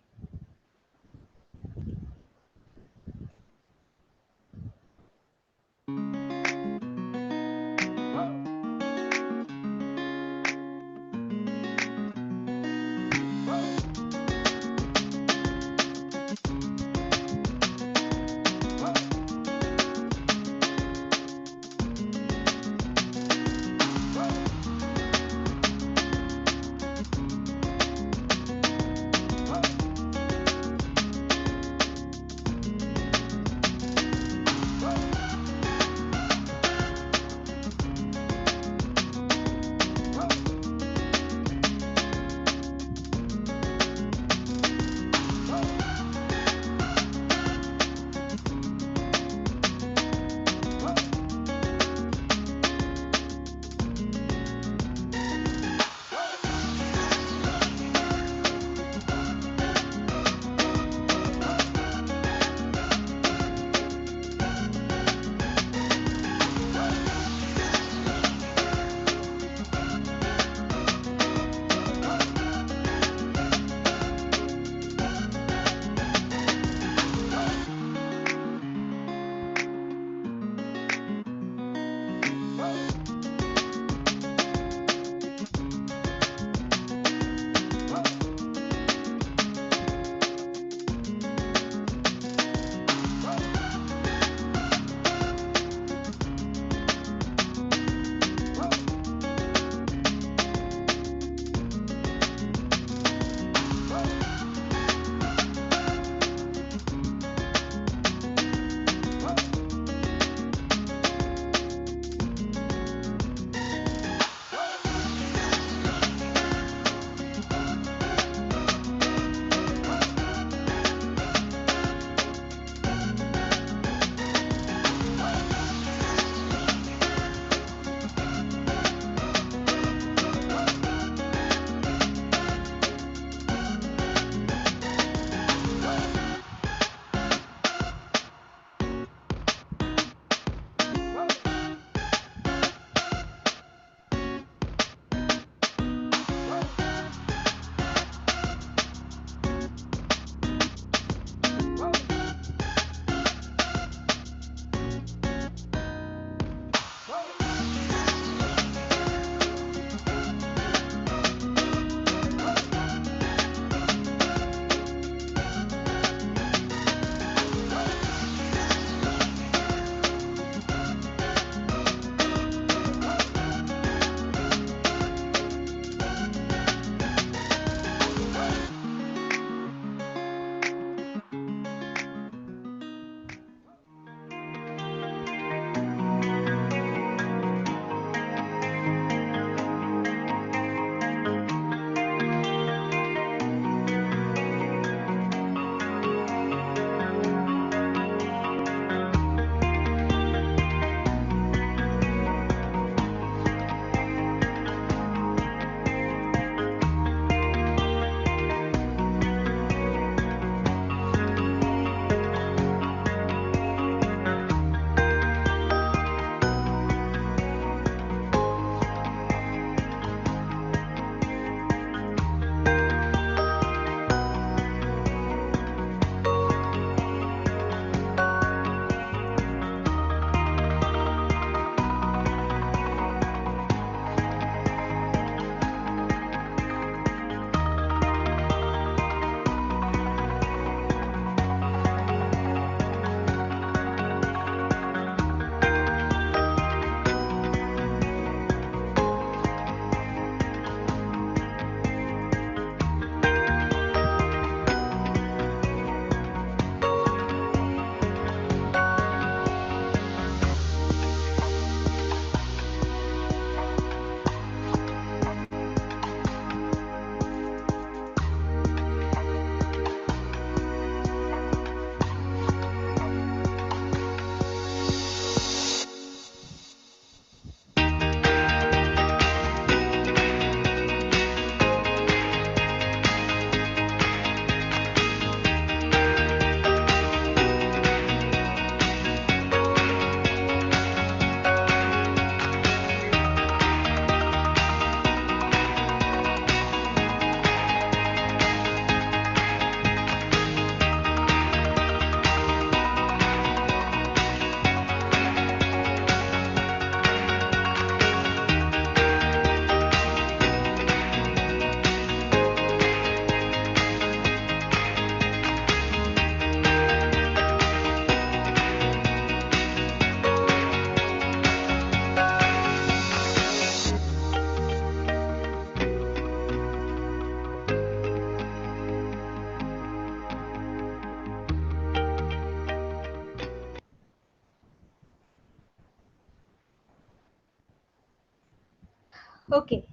Okay.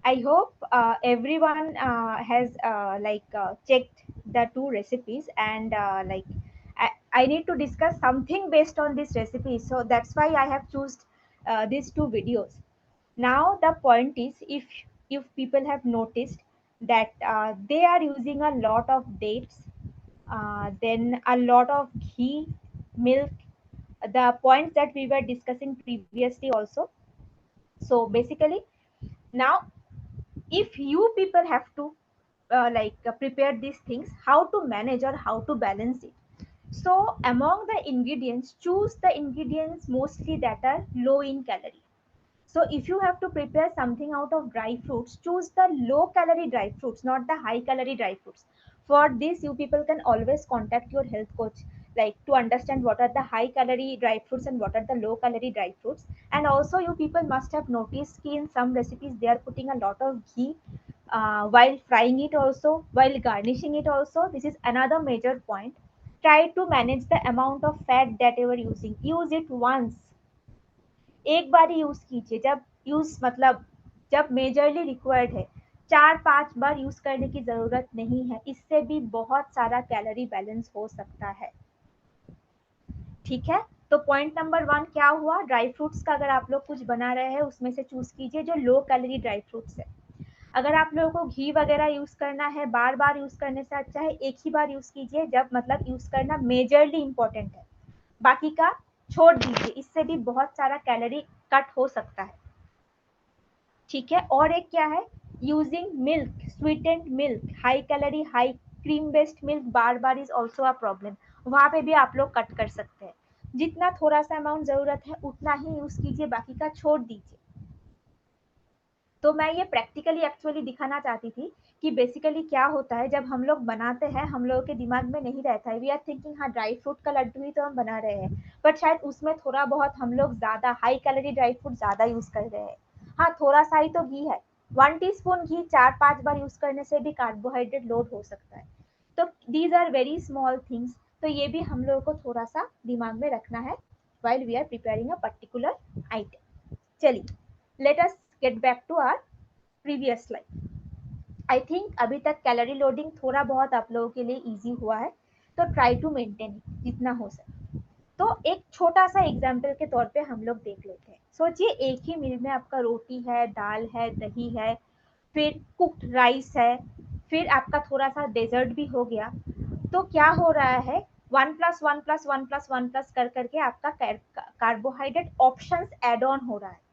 I hope everyone has checked the two recipes, and I need to discuss something based on this recipe. So that's why I have chosen these two videos. Now the point is, if people have noticed that they are using a lot of dates, then a lot of ghee, milk, the points that we were discussing previously also. So basically, now if you people have to prepare these things, how to manage or how to balance it. So among the ingredients, choose the ingredients mostly that are low in calorie. So if you have to prepare something out of dry fruits, choose the low calorie dry fruits, not the high calorie dry fruits. For this, you people can always contact your health coach, like to understand what are the high calorie dry fruits and what are the low calorie dry fruits. And also, you people must have noticed that in some recipes they are putting a lot of ghee while frying it, also while garnishing it. Also, this is another major point. Try to manage the amount of fat that you are using. Use it once, एक बार ही use कीजिए, जब use मतलब जब majorly required है। 4-5 बार use करने की जरूरत नहीं है, इससे भी बहुत सारा कैलोरी बैलेंस हो सकता है। ठीक है, तो पॉइंट नंबर 1 क्या हुआ, ड्राई फ्रूट्स का अगर आप लोग कुछ बना रहे हैं उसमें से चूज कीजिए जो लो कैलोरी ड्राई फ्रूट्स है। अगर आप लोगों को घी वगैरह यूज करना है, बार बार यूज करने से अच्छा है एक ही बार यूज कीजिए, जब मतलब यूज करना मेजरली इंपॉर्टेंट है। बाकी का छोड़ दीजिए, इससे भी बहुत सारा कैलोरी कट हो सकता है। ठीक है, और एक क्या है, using milk, sweetened milk, high calorie high cream based milk bar bar is also a problem. वहां पे भी आप लोग कट कर सकते हैं। जितना थोड़ा सा अमाउंट जरूरत है उतना ही यूज कीजिए, बाकी का छोड़ दीजिए। तो मैं ये प्रैक्टिकली एक्चुअली दिखाना चाहती थी कि बेसिकली क्या होता है जब हम लोग बनाते हैं, हम लोगों के दिमाग में नहीं रहता है, वी आर थिंकिंग हाँ ड्राई फ्रूट का लड्डू ही तो हम बना रहे हैं, बट शायद उसमें थोड़ा बहुत हम लोग ज्यादा हाई कैलोरी ड्राई फ्रूट ज्यादा यूज कर रहे हैं। हाँ, थोड़ा सा ही तो घी है, 1 टीस्पून घी 4-5 बार यूज करने से भी कार्बोहाइड्रेट लोड हो सकता है। तो these are very small things, तो ये भी हम लोगों को थोड़ा सा दिमाग में रखना है while we are preparing a particular item. चलिए, let us get back to our previous slide. I think अभी तक कैलोरी लोडिंग थोड़ा बहुत आप लोगों के लिए इजी हुआ है, तो ट्राई टू मेंटेन जितना हो सके। तो एक छोटा सा एग्जाम्पल के तौर पे हम लोग देख लेते हैं। सोचिए एक ही मील में आपका रोटी है, दाल है, दही है, फिर कुक्ड राइस है, फिर आपका थोड़ा सा डेजर्ट भी हो गया। तो क्या हो रहा है, 1+1+1+1+ कर करके आपका कार्बोहाइड्रेट ऑप्शंस एड ऑन हो रहा है।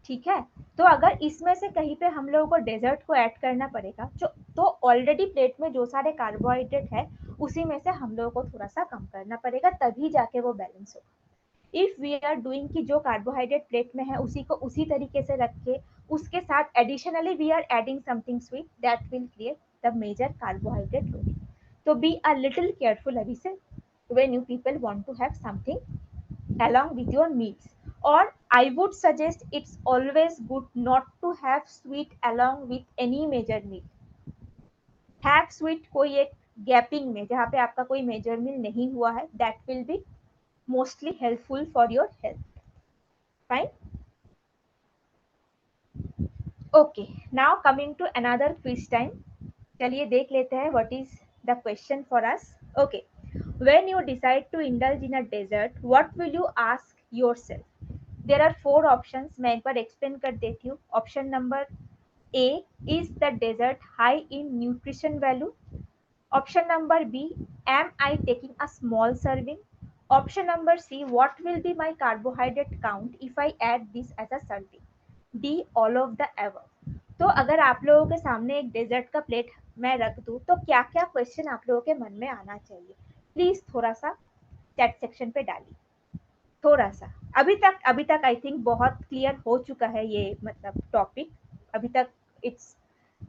ठीक है, तो अगर इसमें से कहीं पे हम लोगों को डेजर्ट को ऐड करना पड़ेगा, जो तो ऑलरेडी प्लेट में जो सारे कार्बोहाइड्रेट है उसी में से हम लोगों को थोड़ा सा कम करना पड़ेगा, तभी जाके वो बैलेंस होगा। इफ वी आर डूइंग कि जो कार्बोहाइड्रेट प्लेट में है उसी को उसी तरीके से रख के उसके साथ additionally we are adding something sweet, that will create the major carbohydrate loading. तो बी अ लिटिल केयरफुल अभी से when you people want to have something along with your meals, or I would suggest it's always good not to have sweet along with any major meal. have sweet कोई एक gapping में जहाँ पे आपका कोई major मील नहीं हुआ है, that will be mostly helpful for your health. Fine. Okay, now coming to another quiz time. चलिए देख लेते हैं what is the question for us. Okay, when you decide to indulge in a dessert, what will you ask yourself? There are 4 option, मैं एक बार explain कर देती हूँ। Option number A, is the dessert high in nutrition value? Option number B, am I taking a small serving? Option number C, what will be my carbohydrate count if I add this as a serving? D, all of the above. तो अगर आप लोगों के सामने एक desert का plate मैं रख दूं तो क्या क्या क्वेश्चन आप लोगों के मन में आना चाहिए, प्लीज थोड़ा सा चैट सेक्शन पे डालिए। थोड़ा सा अभी तक आई थिंक बहुत क्लियर हो चुका है ये मतलब टॉपिक। अभी तक इट्स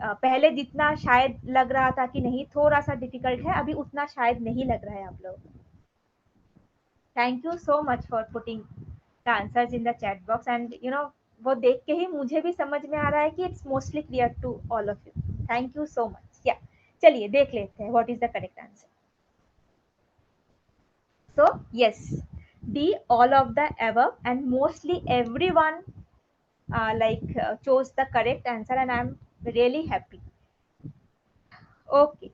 पहले जितना शायद लग रहा था कि नहीं थोड़ा सा डिफिकल्ट है, अभी उतना शायद नहीं लग रहा है आप लोगों को। Thank you so much for putting the answers in the chat box, and you know वो देख के ही मुझे भी समझ में आ रहा है कि it's mostly clear to all of you. Thank you so much. या चलिए देख लेते हैं what is the correct answer. So yes, D, all of the above, and mostly everyone chose the correct answer, and I'm really happy. Okay,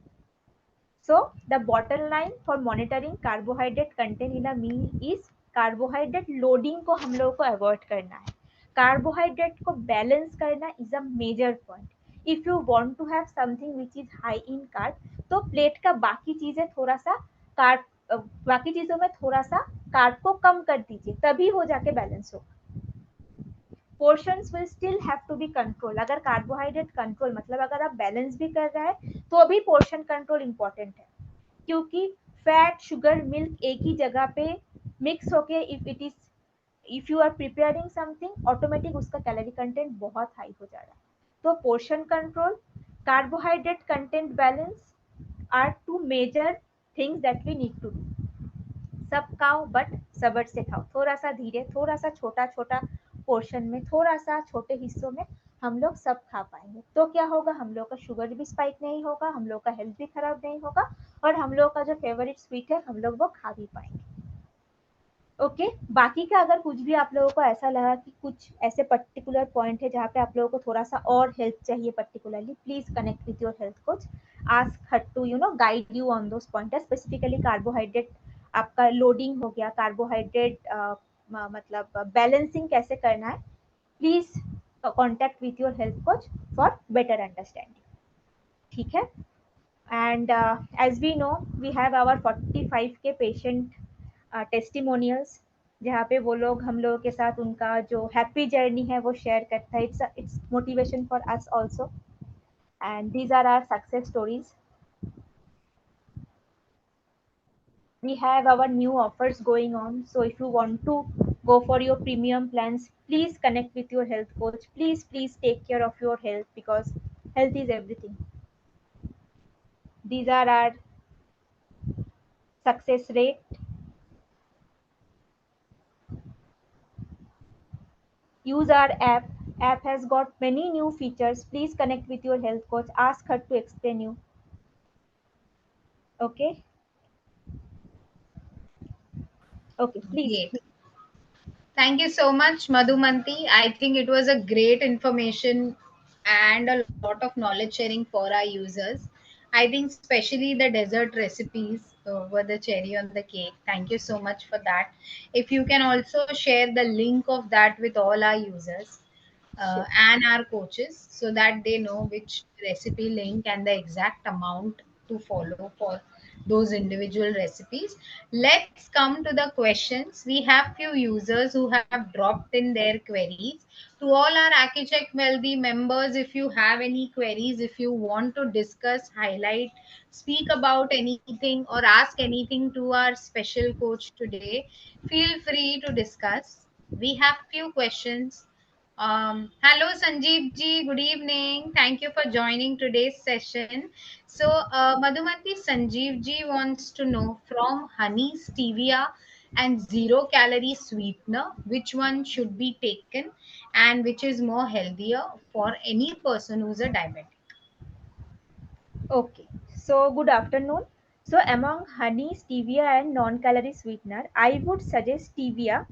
so the bottom line for monitoring carbohydrate content in a meal is carbohydrate loading को हम लोगों को avoid करना है, carbohydrate को balance करना is a major point. If you want to have something which is high in carb, तो plate का बाकी चीजें थोड़ा सा कार्ब, बाकी चीजों में थोड़ा सा कार्ब को कम कर दीजिए, तभी हो जाके बैलेंस हो. Portions will still have to be control. अगर कार्बोहाइड्रेट कंट्रोल मतलब अगर आप बैलेंस भी कर रहे हैं तो भी पोर्शन कंट्रोल इंपॉर्टेंट है, क्योंकि फैट शुगर मिल्क एक ही जगह पे मिक्स होके if you are preparing something, automatic उसका कैलोरी कंटेंट बहुत हाई हो जा रहा है. तो portion control, carbohydrate content balance are two major things that we need to do. सब खाओ बट सबर से खाओ, थोड़ा सा धीरे, थोड़ा सा छोटा छोटा पोर्शन में, थोड़ा सा छोटे हिस्सों में हम लोग सब खा पाएंगे. तो क्या होगा, हम लोग का शुगर भी स्पाइक नहीं होगा, हम लोग का हेल्थ भी खराब नहीं होगा, और हम लोग का जो फेवरेट स्वीट है हम लोग वो खा भी पाएंगे. ओके, बाकी का अगर कुछ भी आप लोगों को ऐसा लगा कि कुछ ऐसे पर्टिकुलर पॉइंट है जहाँ पे आप लोगों को थोड़ा सा और हेल्प चाहिए particularly, please connect with your health coach. Ask her to guide you on those point. Specifically carbohydrate आपका लोडिंग हो गया, कार्बोहाइड्रेट मतलब बैलेंसिंग कैसे करना है, please contact with your health coach for better understanding. ठीक है. And as we know, we have our 45 के पेशेंट टेस्टिमोनियल्स, जहाँ पे वो लोग हम लोगों के साथ उनका जो हैप्पी जर्नी है वो शेयर करता है. It's motivation for us also, and these are our success stories. We have our new offers going on, so if you want to go for your premium plans, please connect with your health coach. Please take care of your health, because health is everything. These are our success rate. Use our app has got many new features. Please connect with your health coach, ask her to explain you. Okay. Okay, please. Great. Thank you so much, Madhumanti. I think it was a great information and a lot of knowledge sharing for our users. I think especially the dessert recipes were the cherry on the cake. Thank you so much for that. If you can also share the link of that with all our users Sure. and our coaches, so that they know which recipe link and the exact amount to follow for those individual recipes. Let's come to the questions. We have few users who have dropped in their queries. To all our AkiCheck Wealthy members, if you have any queries, if you want to discuss, highlight, speak about anything, or ask anything to our special coach today, feel free to discuss. We have few questions. Hello, Sanjeev ji. Good evening. Thank you for joining today's session. So, Madhumanti, Sanjeev ji wants to know, from honey, stevia, and zero calorie sweetener, which one should be taken and which is more healthier for any person who's a diabetic. Okay, so good afternoon. So among honey, stevia and non-calorie sweetener, I would suggest stevia,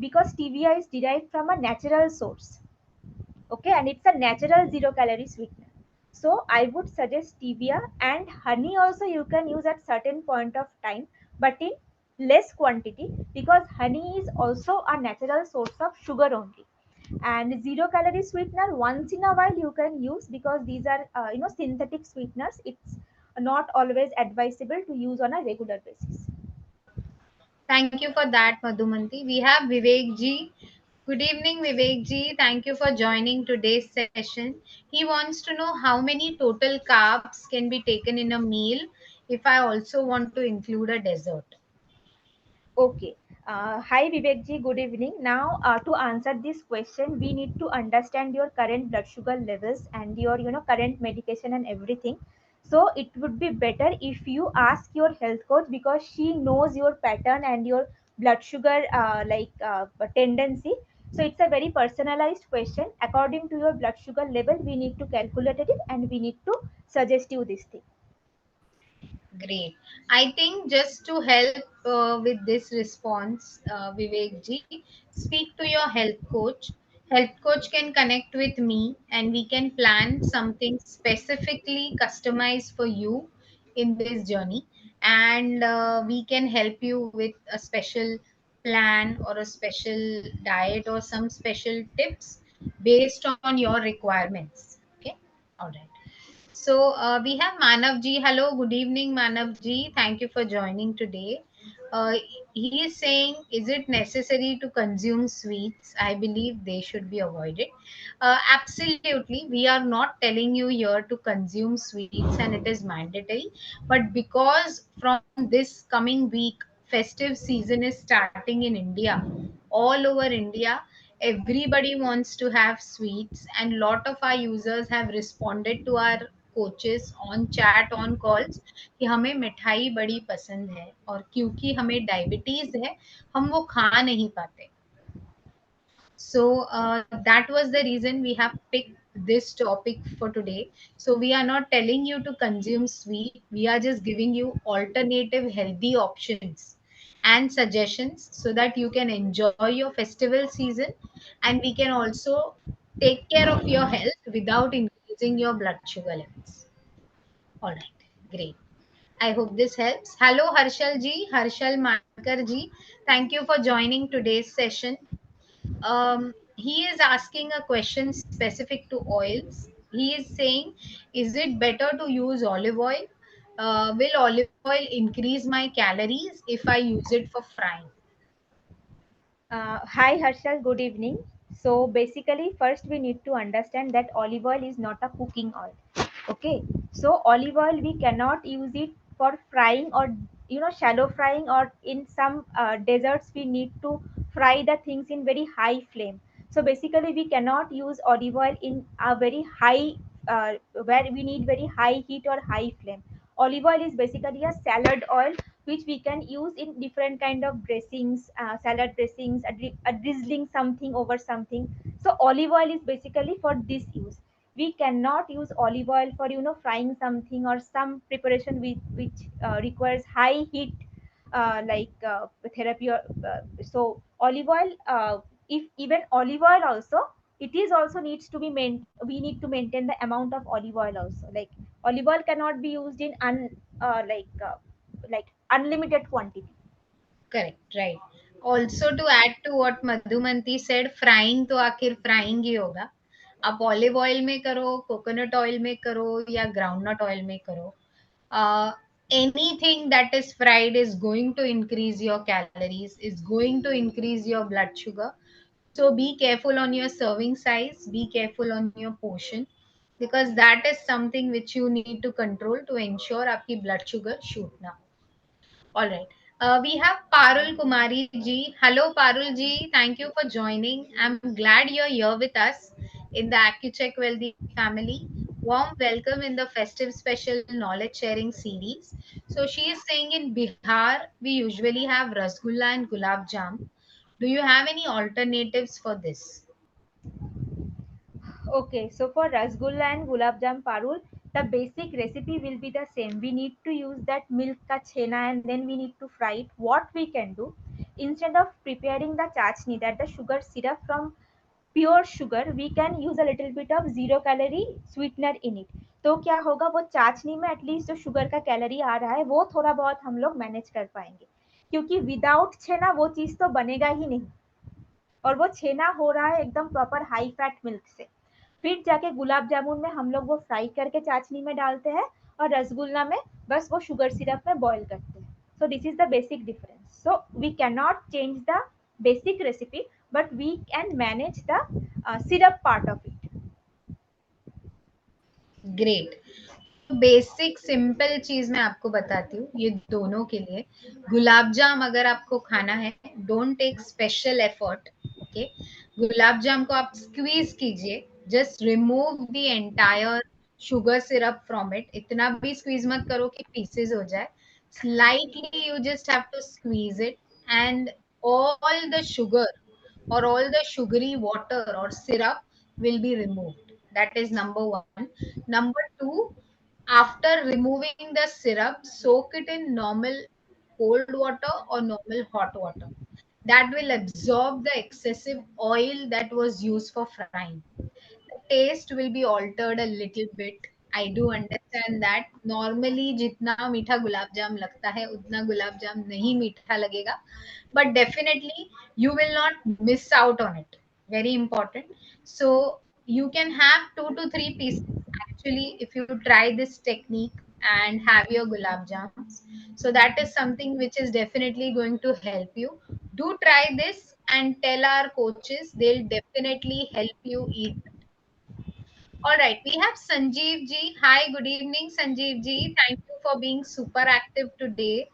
because stevia is derived from a natural source. Okay, and it's a natural zero calorie sweetener. So I would suggest stevia, and honey also you can use at certain point of time, but in less quantity, because honey is also a natural source of sugar only. And zero calorie sweetener once in a while you can use, because these are synthetic sweeteners. It's not always advisable to use on a regular basis. Thank you for that, Madhumanti. We have Vivek ji. Good evening, Vivek ji. Thank you for joining today's session. He wants to know how many total carbs can be taken in a meal if I also want to include a dessert. Okay. Hi Vivek ji, good evening. Now, to answer this question, we need to understand your current blood sugar levels and your current medication and everything. So it would be better if you ask your health coach, because she knows your pattern and your blood sugar tendency. So it's a very personalized question. According to your blood sugar level, we need to calculate it and we need to suggest you this thing. Great. I think just to help with this response, Vivek ji, speak to your health coach. health coach can connect with me and we can plan something specifically customized for you in this journey, and we can help you with a special plan or a special diet or some special tips based on your requirements. Okay, all right. So we have Manav ji. Hello, good evening, Manav ji. Thank you for joining today. Uh, he is saying, is it necessary to consume sweets? I believe they should be avoided. Absolutely. We are not telling you here to consume sweets and it is mandatory. But because from this coming week, festive season is starting in India, all over India, everybody wants to have sweets, and lot of our users have responded to our coaches on chat on calls कि हमें मिठाई बड़ी पसंद है और क्योंकि हमें diabetes है हम वो खा नहीं पाते. So that was the reason we have picked this topic for today. So we are not telling you to consume sweet. We are just giving you alternative healthy options and suggestions so that you can enjoy your festival season, and we can also take care of your health without increasing your blood sugar levels. All right, great. I hope this helps. Hello, Harshal ji, Harshal Mankar ji. Thank you for joining today's session. He is asking a question specific to oils. He is saying, is it better to use olive oil? Will olive oil increase my calories if I use it for frying? Hi Harshal, good evening. So basically, first we need to understand that olive oil is not a cooking oil. Okay, so olive oil we cannot use it for frying or shallow frying, or in some desserts we need to fry the things in very high flame. So basically, we cannot use olive oil in a very high where we need very high heat or high flame. Olive oil is basically a salad oil which we can use in different kind of dressings, salad dressings, a drizzling something over something. So olive oil is basically for this use. We cannot use olive oil for frying something or some preparation which requires high heat, like therapy or so olive oil. If even olive oil also, it is also needs to be we need to maintain the amount of olive oil also. Like olive oil cannot be used in like unlimited quantity. Correct, right. Also, to add to what Madhumanti said, frying तो आखिर frying ही होगा. आप olive oil में करो, coconut oil में करो या groundnut oil में करो. uh, Anything that is fried is going to increase your calories, is going to increase your blood sugar. So be careful on your serving size, be careful on your portion, because that is something which you need to control to ensure आपकी blood sugar shoot ना. All right. We have Parul Kumari ji. Hello, Parul ji. Thank you for joining. I'm glad you're here with us in the AccuCheck Wealthy family. Warm welcome in the festive special knowledge sharing series. So she is saying in Bihar, we usually have Rasgulla and Gulab Jam. Do you have any alternatives for this? Okay, so for Rasgulla and Gulab Jam Parul, the basic recipe will be the same. We need to use that milk ka chena and then we need to fry it. What we can do, instead of preparing the chachni, that the sugar syrup from pure sugar, we can use a little bit of zero calorie sweetener in it. तो क्या होगा, वो चाशनी में at least जो sugar का calorie आ रहा है वो थोड़ा बहुत हम लोग मैनेज कर पाएंगे, क्योंकि विदाउट छेना वो चीज़ तो बनेगा ही नहीं. और वो छेना हो रहा है एकदम प्रॉपर हाई फैट मिल्क से. फिर जाके गुलाब जामुन में हम लोग वो फ्राई करके चाशनी में डालते हैं, और रसगुल्ला में बस वो शुगर सिरप में बॉईल करते हैं. So this is the basic difference. So we can not change the basic recipe, but we can manage the syrup part of it. Great. तो बेसिक सिंपल चीज मैं आपको बताती हूँ ये दोनों के लिए. गुलाब जाम अगर आपको खाना है, don't take special effort. Okay, gulab jam को आप स्क्वीज कीजिए, just remove the entire sugar syrup from it. इतना भी स्क्वीज मत करो कि पीसेस हो जाए. Slightly you just have to squeeze it, and all the sugar or all the sugary water or syrup will be removed. That is number one. Number two, after removing the syrup, soak it in normal cold water or normal hot water. that will absorb the excessive oil that was used for frying. The taste will be altered a little bit. I do understand that. Normally जितना मीठा गुलाब जाम लगता है उतना गुलाब जाम नहीं मीठा लगेगा, but definitely you will not miss out on it. Very important. So you can have 2 to 3 pieces actually if you try this technique and have your gulab jams. So that is something which is definitely going to help you. Do try this and tell our coaches, they'll definitely help you eat. All right, we have Sanjeev ji. Hi, good evening, Sanjeev ji. Thank you for being super active today.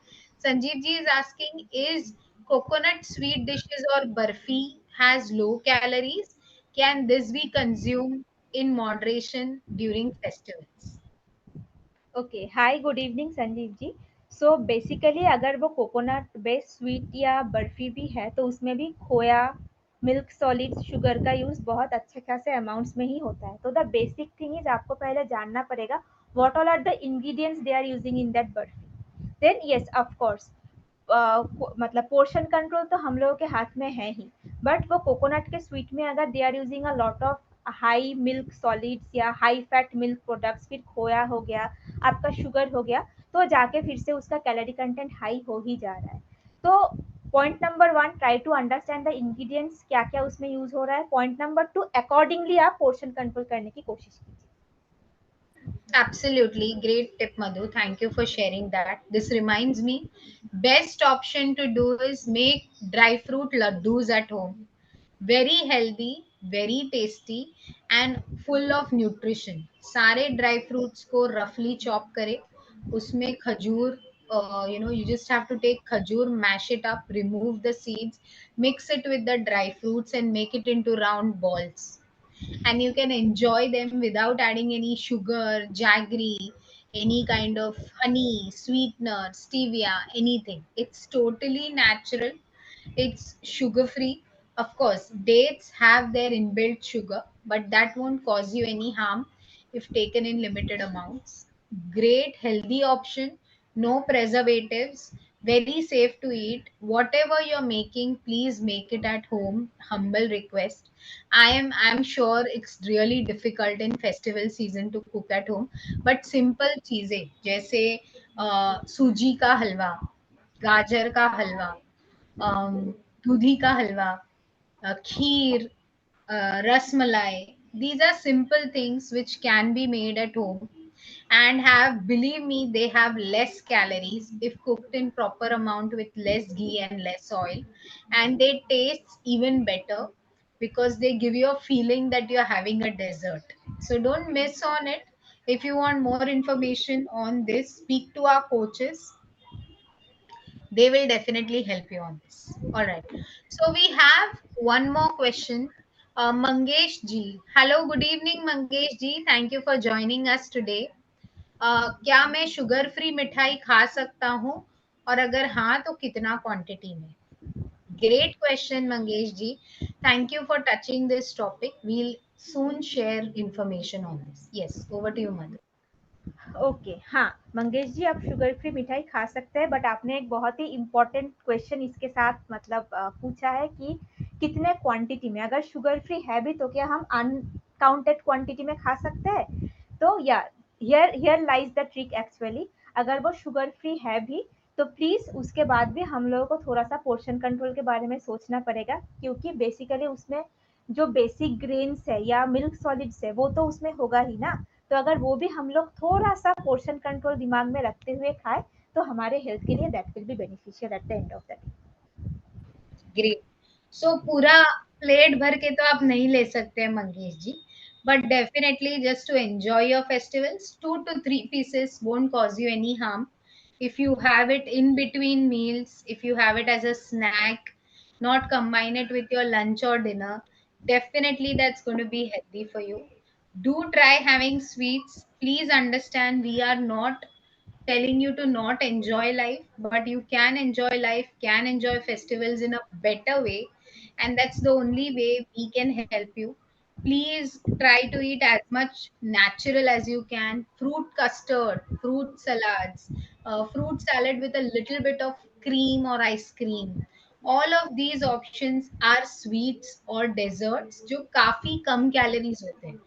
Sanjeev ji is asking, is coconut sweet dishes or barfi has low calories? Can this be consumed in moderation during festivals? Okay, hi good evening Sanjeev ji. So basically अगर वो coconut based sweet या बर्फी भी है तो उसमें भी खोया, milk solids, sugar का यूज़ बहुत अच्छे खासे अमाउंट्स में ही होता है। तो द बेसिक थिंग इज आपको पहले जानना पड़ेगा what all are the ingredients they are using in that barfi. Then yes of course मतलब पोर्शन कंट्रोल तो हम लोगों के हाथ में है ही, बट वो कोकोनट के स्वीट में अगर they are using a lot of high milk solids या हाई फैट मिल्क प्रोडक्ट्स, फिर खोया हो गया, आपका शुगर हो गया, तो जाके फिर से उसका कैलोरी कंटेंट हाई हो ही जा रहा है। तो point number one, try to understand the ingredients, क्या क्या उसमें यूज हो रहा है। पॉइंट नंबर टू, अकॉर्डिंगली आप पोर्शन कंट्रोल करने की कोशिश कीजिए। Absolutely. Great tip, Madhu. Thank you for sharing that. This reminds me, best option to do is make dry fruit laddus at home. Very healthy, very tasty, and full of nutrition. सारे dry fruits को रफली chop करें, उसमें खजूर, you just have to take khajur, mash it up, remove the seeds, mix it with the dry fruits and make it into round balls, and you can enjoy them without adding any sugar, jaggery, any kind of honey, sweetener, stevia, anything. It's totally natural. It's sugar free. Of course, dates have their inbuilt sugar, but that won't cause you any harm if taken in limited amounts. Great healthy option, no preservatives, very safe to eat. Whatever you're making, please make it at home. Humble request. I'm sure it's really difficult in festival season to cook at home, but simple चीजें जैसे सूजी का हलवा, गाजर का हलवा, अम, दूधी का हलवा, खीर, rasmalai. These are simple things which can be made at home and have, believe me, they have less calories if cooked in proper amount with less ghee and less oil, and they taste even better because they give you a feeling that you're having a dessert. So don't miss on it. If you want more information on this, speak to our coaches, they will definitely help you on this. All right. So we have one more question. Mangesh ji. Hello, good evening, Mangesh ji. Thank you for joining us today. क्या मैं sugar free मिठाई खा सकता हूँ, और अगर हाँ तो कितना क्वांटिटी में? Great question, Mangesh ji. Thank you for touching this topic. We'll soon share information on this. Yes, over to you, Madhu. Okay, हाँ मंगेश जी, आप शुगर फ्री मिठाई खा सकते हैं, बट आपने एक बहुत ही इम्पोर्टेंट क्वेश्चन इसके साथ मतलब पूछा है कि कितने क्वांटिटी में। अगर शुगर फ्री है भी तो क्या हम अनकाउंटेड क्वांटिटी में खा सकते हैं? तो या here here lies the trick actually. अगर वो शुगर फ्री है भी तो प्लीज उसके बाद भी हम लोगों को थोड़ा सा पोर्शन कंट्रोल के बारे में सोचना पड़ेगा, क्योंकि बेसिकली उसमें जो बेसिक ग्रेन्स है या मिल्क सॉलिड्स है वो तो उसमें होगा ही ना। तो अगर वो भी हम लोग थोड़ा सा पोर्शन कंट्रोल दिमाग में रखते हुए खाए तो हमारे हेल्थ के लिए that will be beneficial at the end of the day. Great. So पूरा प्लेट भर के तो आप नहीं ले सकते हैं Mangesh ji, but definitely just to enjoy your festivals, 2 to 3 pieces won't cause you any harm. If you have it in between meals, if you have it as a snack, not combine it with your lunch or dinner, definitely that's going to be healthy for you. Do try having sweets. Please understand, we are not telling you to not enjoy life, but you can enjoy life, can enjoy festivals in a better way, and that's the only way we can help you. Please try to eat as much natural as you can. Fruit custard, fruit salads, fruit salad with a little bit of cream or ice cream, all of these options are sweets और desserts जो काफी कम calories होते हैं.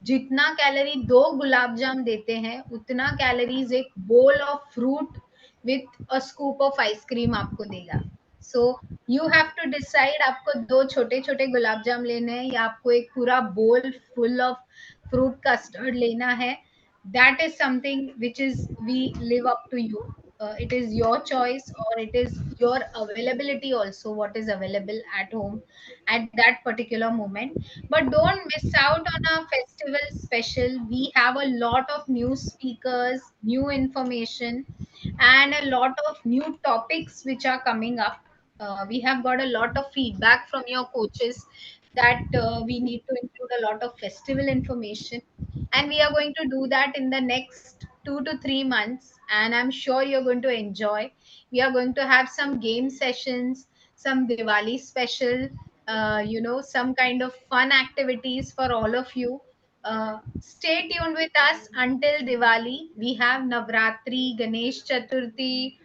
जितना calorie दो गुलाब जाम देते हैं उतना कैलोरीज एक bowl of fruit with a scoop of ice cream आपको देगा. So you have to decide आपको दो छोटे छोटे गुलाब जाम लेने हैं या आपको एक पूरा बोल फुल ऑफ फ्रूट कस्टर्ड लेना है. That is something which is we live up to you. It is your choice or it is your availability also what is available at home at that particular moment. But don't miss out on our festival special. We have a lot of new speakers, new information, and a lot of new topics which are coming up. We have got a lot of feedback from your coaches that we need to include a lot of festival information, and we are going to do that in the next 2 to 3 months, and I'm sure you're going to enjoy. We are going to have some game sessions, some Diwali special, some kind of fun activities for all of you. Stay tuned with us until Diwali. We have Navratri, Ganesh Chaturthi,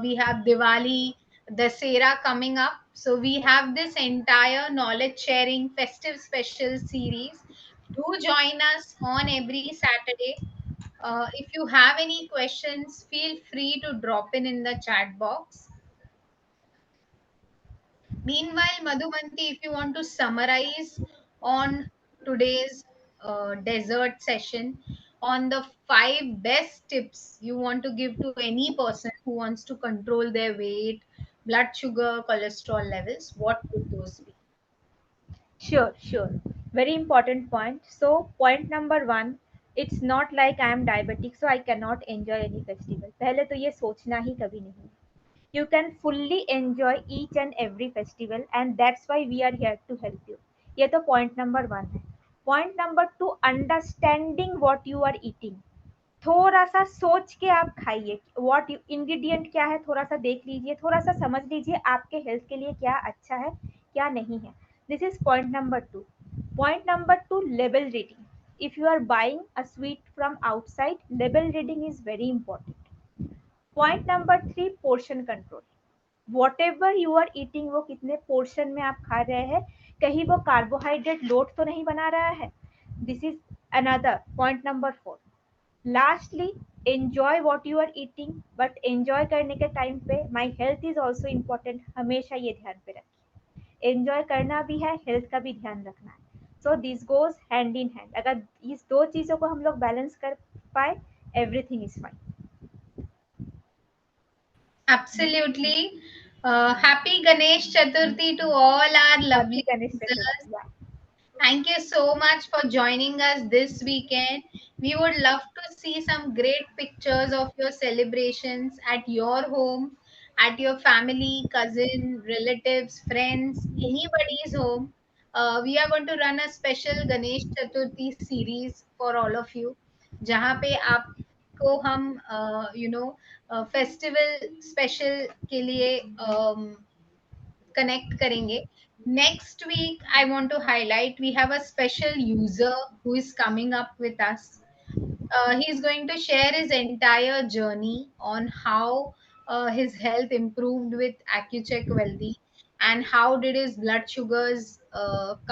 we have Diwali, Dasera coming up. So we have this entire knowledge sharing festive special series. Do join us on every Saturday. If you have any questions, feel free to drop in the chat box. Meanwhile, Madhumanti, if you want to summarize on today's dessert session on the 5 best tips you want to give to any person who wants to control their weight, blood sugar, cholesterol levels, what would those be? Sure, sure. Very important point. So, point number one, it's not like I am diabetic, so I cannot enjoy any festival. पहले तो ये सोचना ही कभी नहीं. You can fully enjoy each and every festival, and that's why we are here to help you. ये तो point number one है. Point number two, understanding what you are eating. थोड़ा सा सोच के आप खाइए व्हाट इंग्रेडिएंट क्या है, थोड़ा सा देख लीजिए, थोड़ा सा समझ लीजिए आपके हेल्थ के लिए क्या अच्छा है क्या नहीं है. This is point number two. Point number two, label reading. If you are buying a sweet from outside, label reading is very important. Point number three, portion control. Whatever you are eating वो कितने portion में आप खा रहे हैं, कहीं वो carbohydrate load तो नहीं बना रहा है. This is another point number four. Lastly, enjoy what you are eating, but enjoy करने के टाइम पे my health is also important. हमेशा ये ध्यान पे रखिए, एन्जॉय करना भी है, हेल्थ का भी ध्यान रखना है. So this goes hand in hand. अगर इस दो चीज़ों को हम लोग बैलेंस कर पाए, everything is fine. Absolutely. Happy Ganesh Chaturthi to all our happy lovely Ganesh users. Chaturthi. Thank you so much for joining us this weekend. We would love to see some great pictures of your celebrations at your home, at your family, cousin, relatives, friends, anybody's home. We are going to run a special Ganesh Chaturthi series for all of you, जहाँ पे आपको हम festival special के लिए connect करेंगे. Next week, I want to highlight we have a special user who is coming up with us. He's going to share his entire journey on how his health improved with AccuCheck Wealthy and how did his blood sugars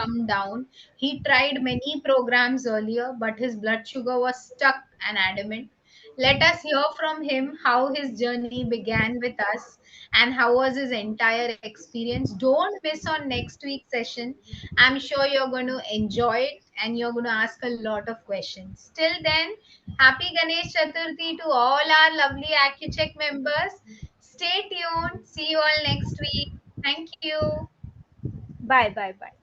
come down. He tried many programs earlier, but his blood sugar was stuck and adamant. Let us hear from him how his journey began with us and how was his entire experience. Don't miss on next week's session. I'm sure you're going to enjoy it and you're going to ask a lot of questions. Till then, happy Ganesh Chaturthi to all our lovely AccuCheck members. Stay tuned. See you all next week. Thank you. Bye bye bye.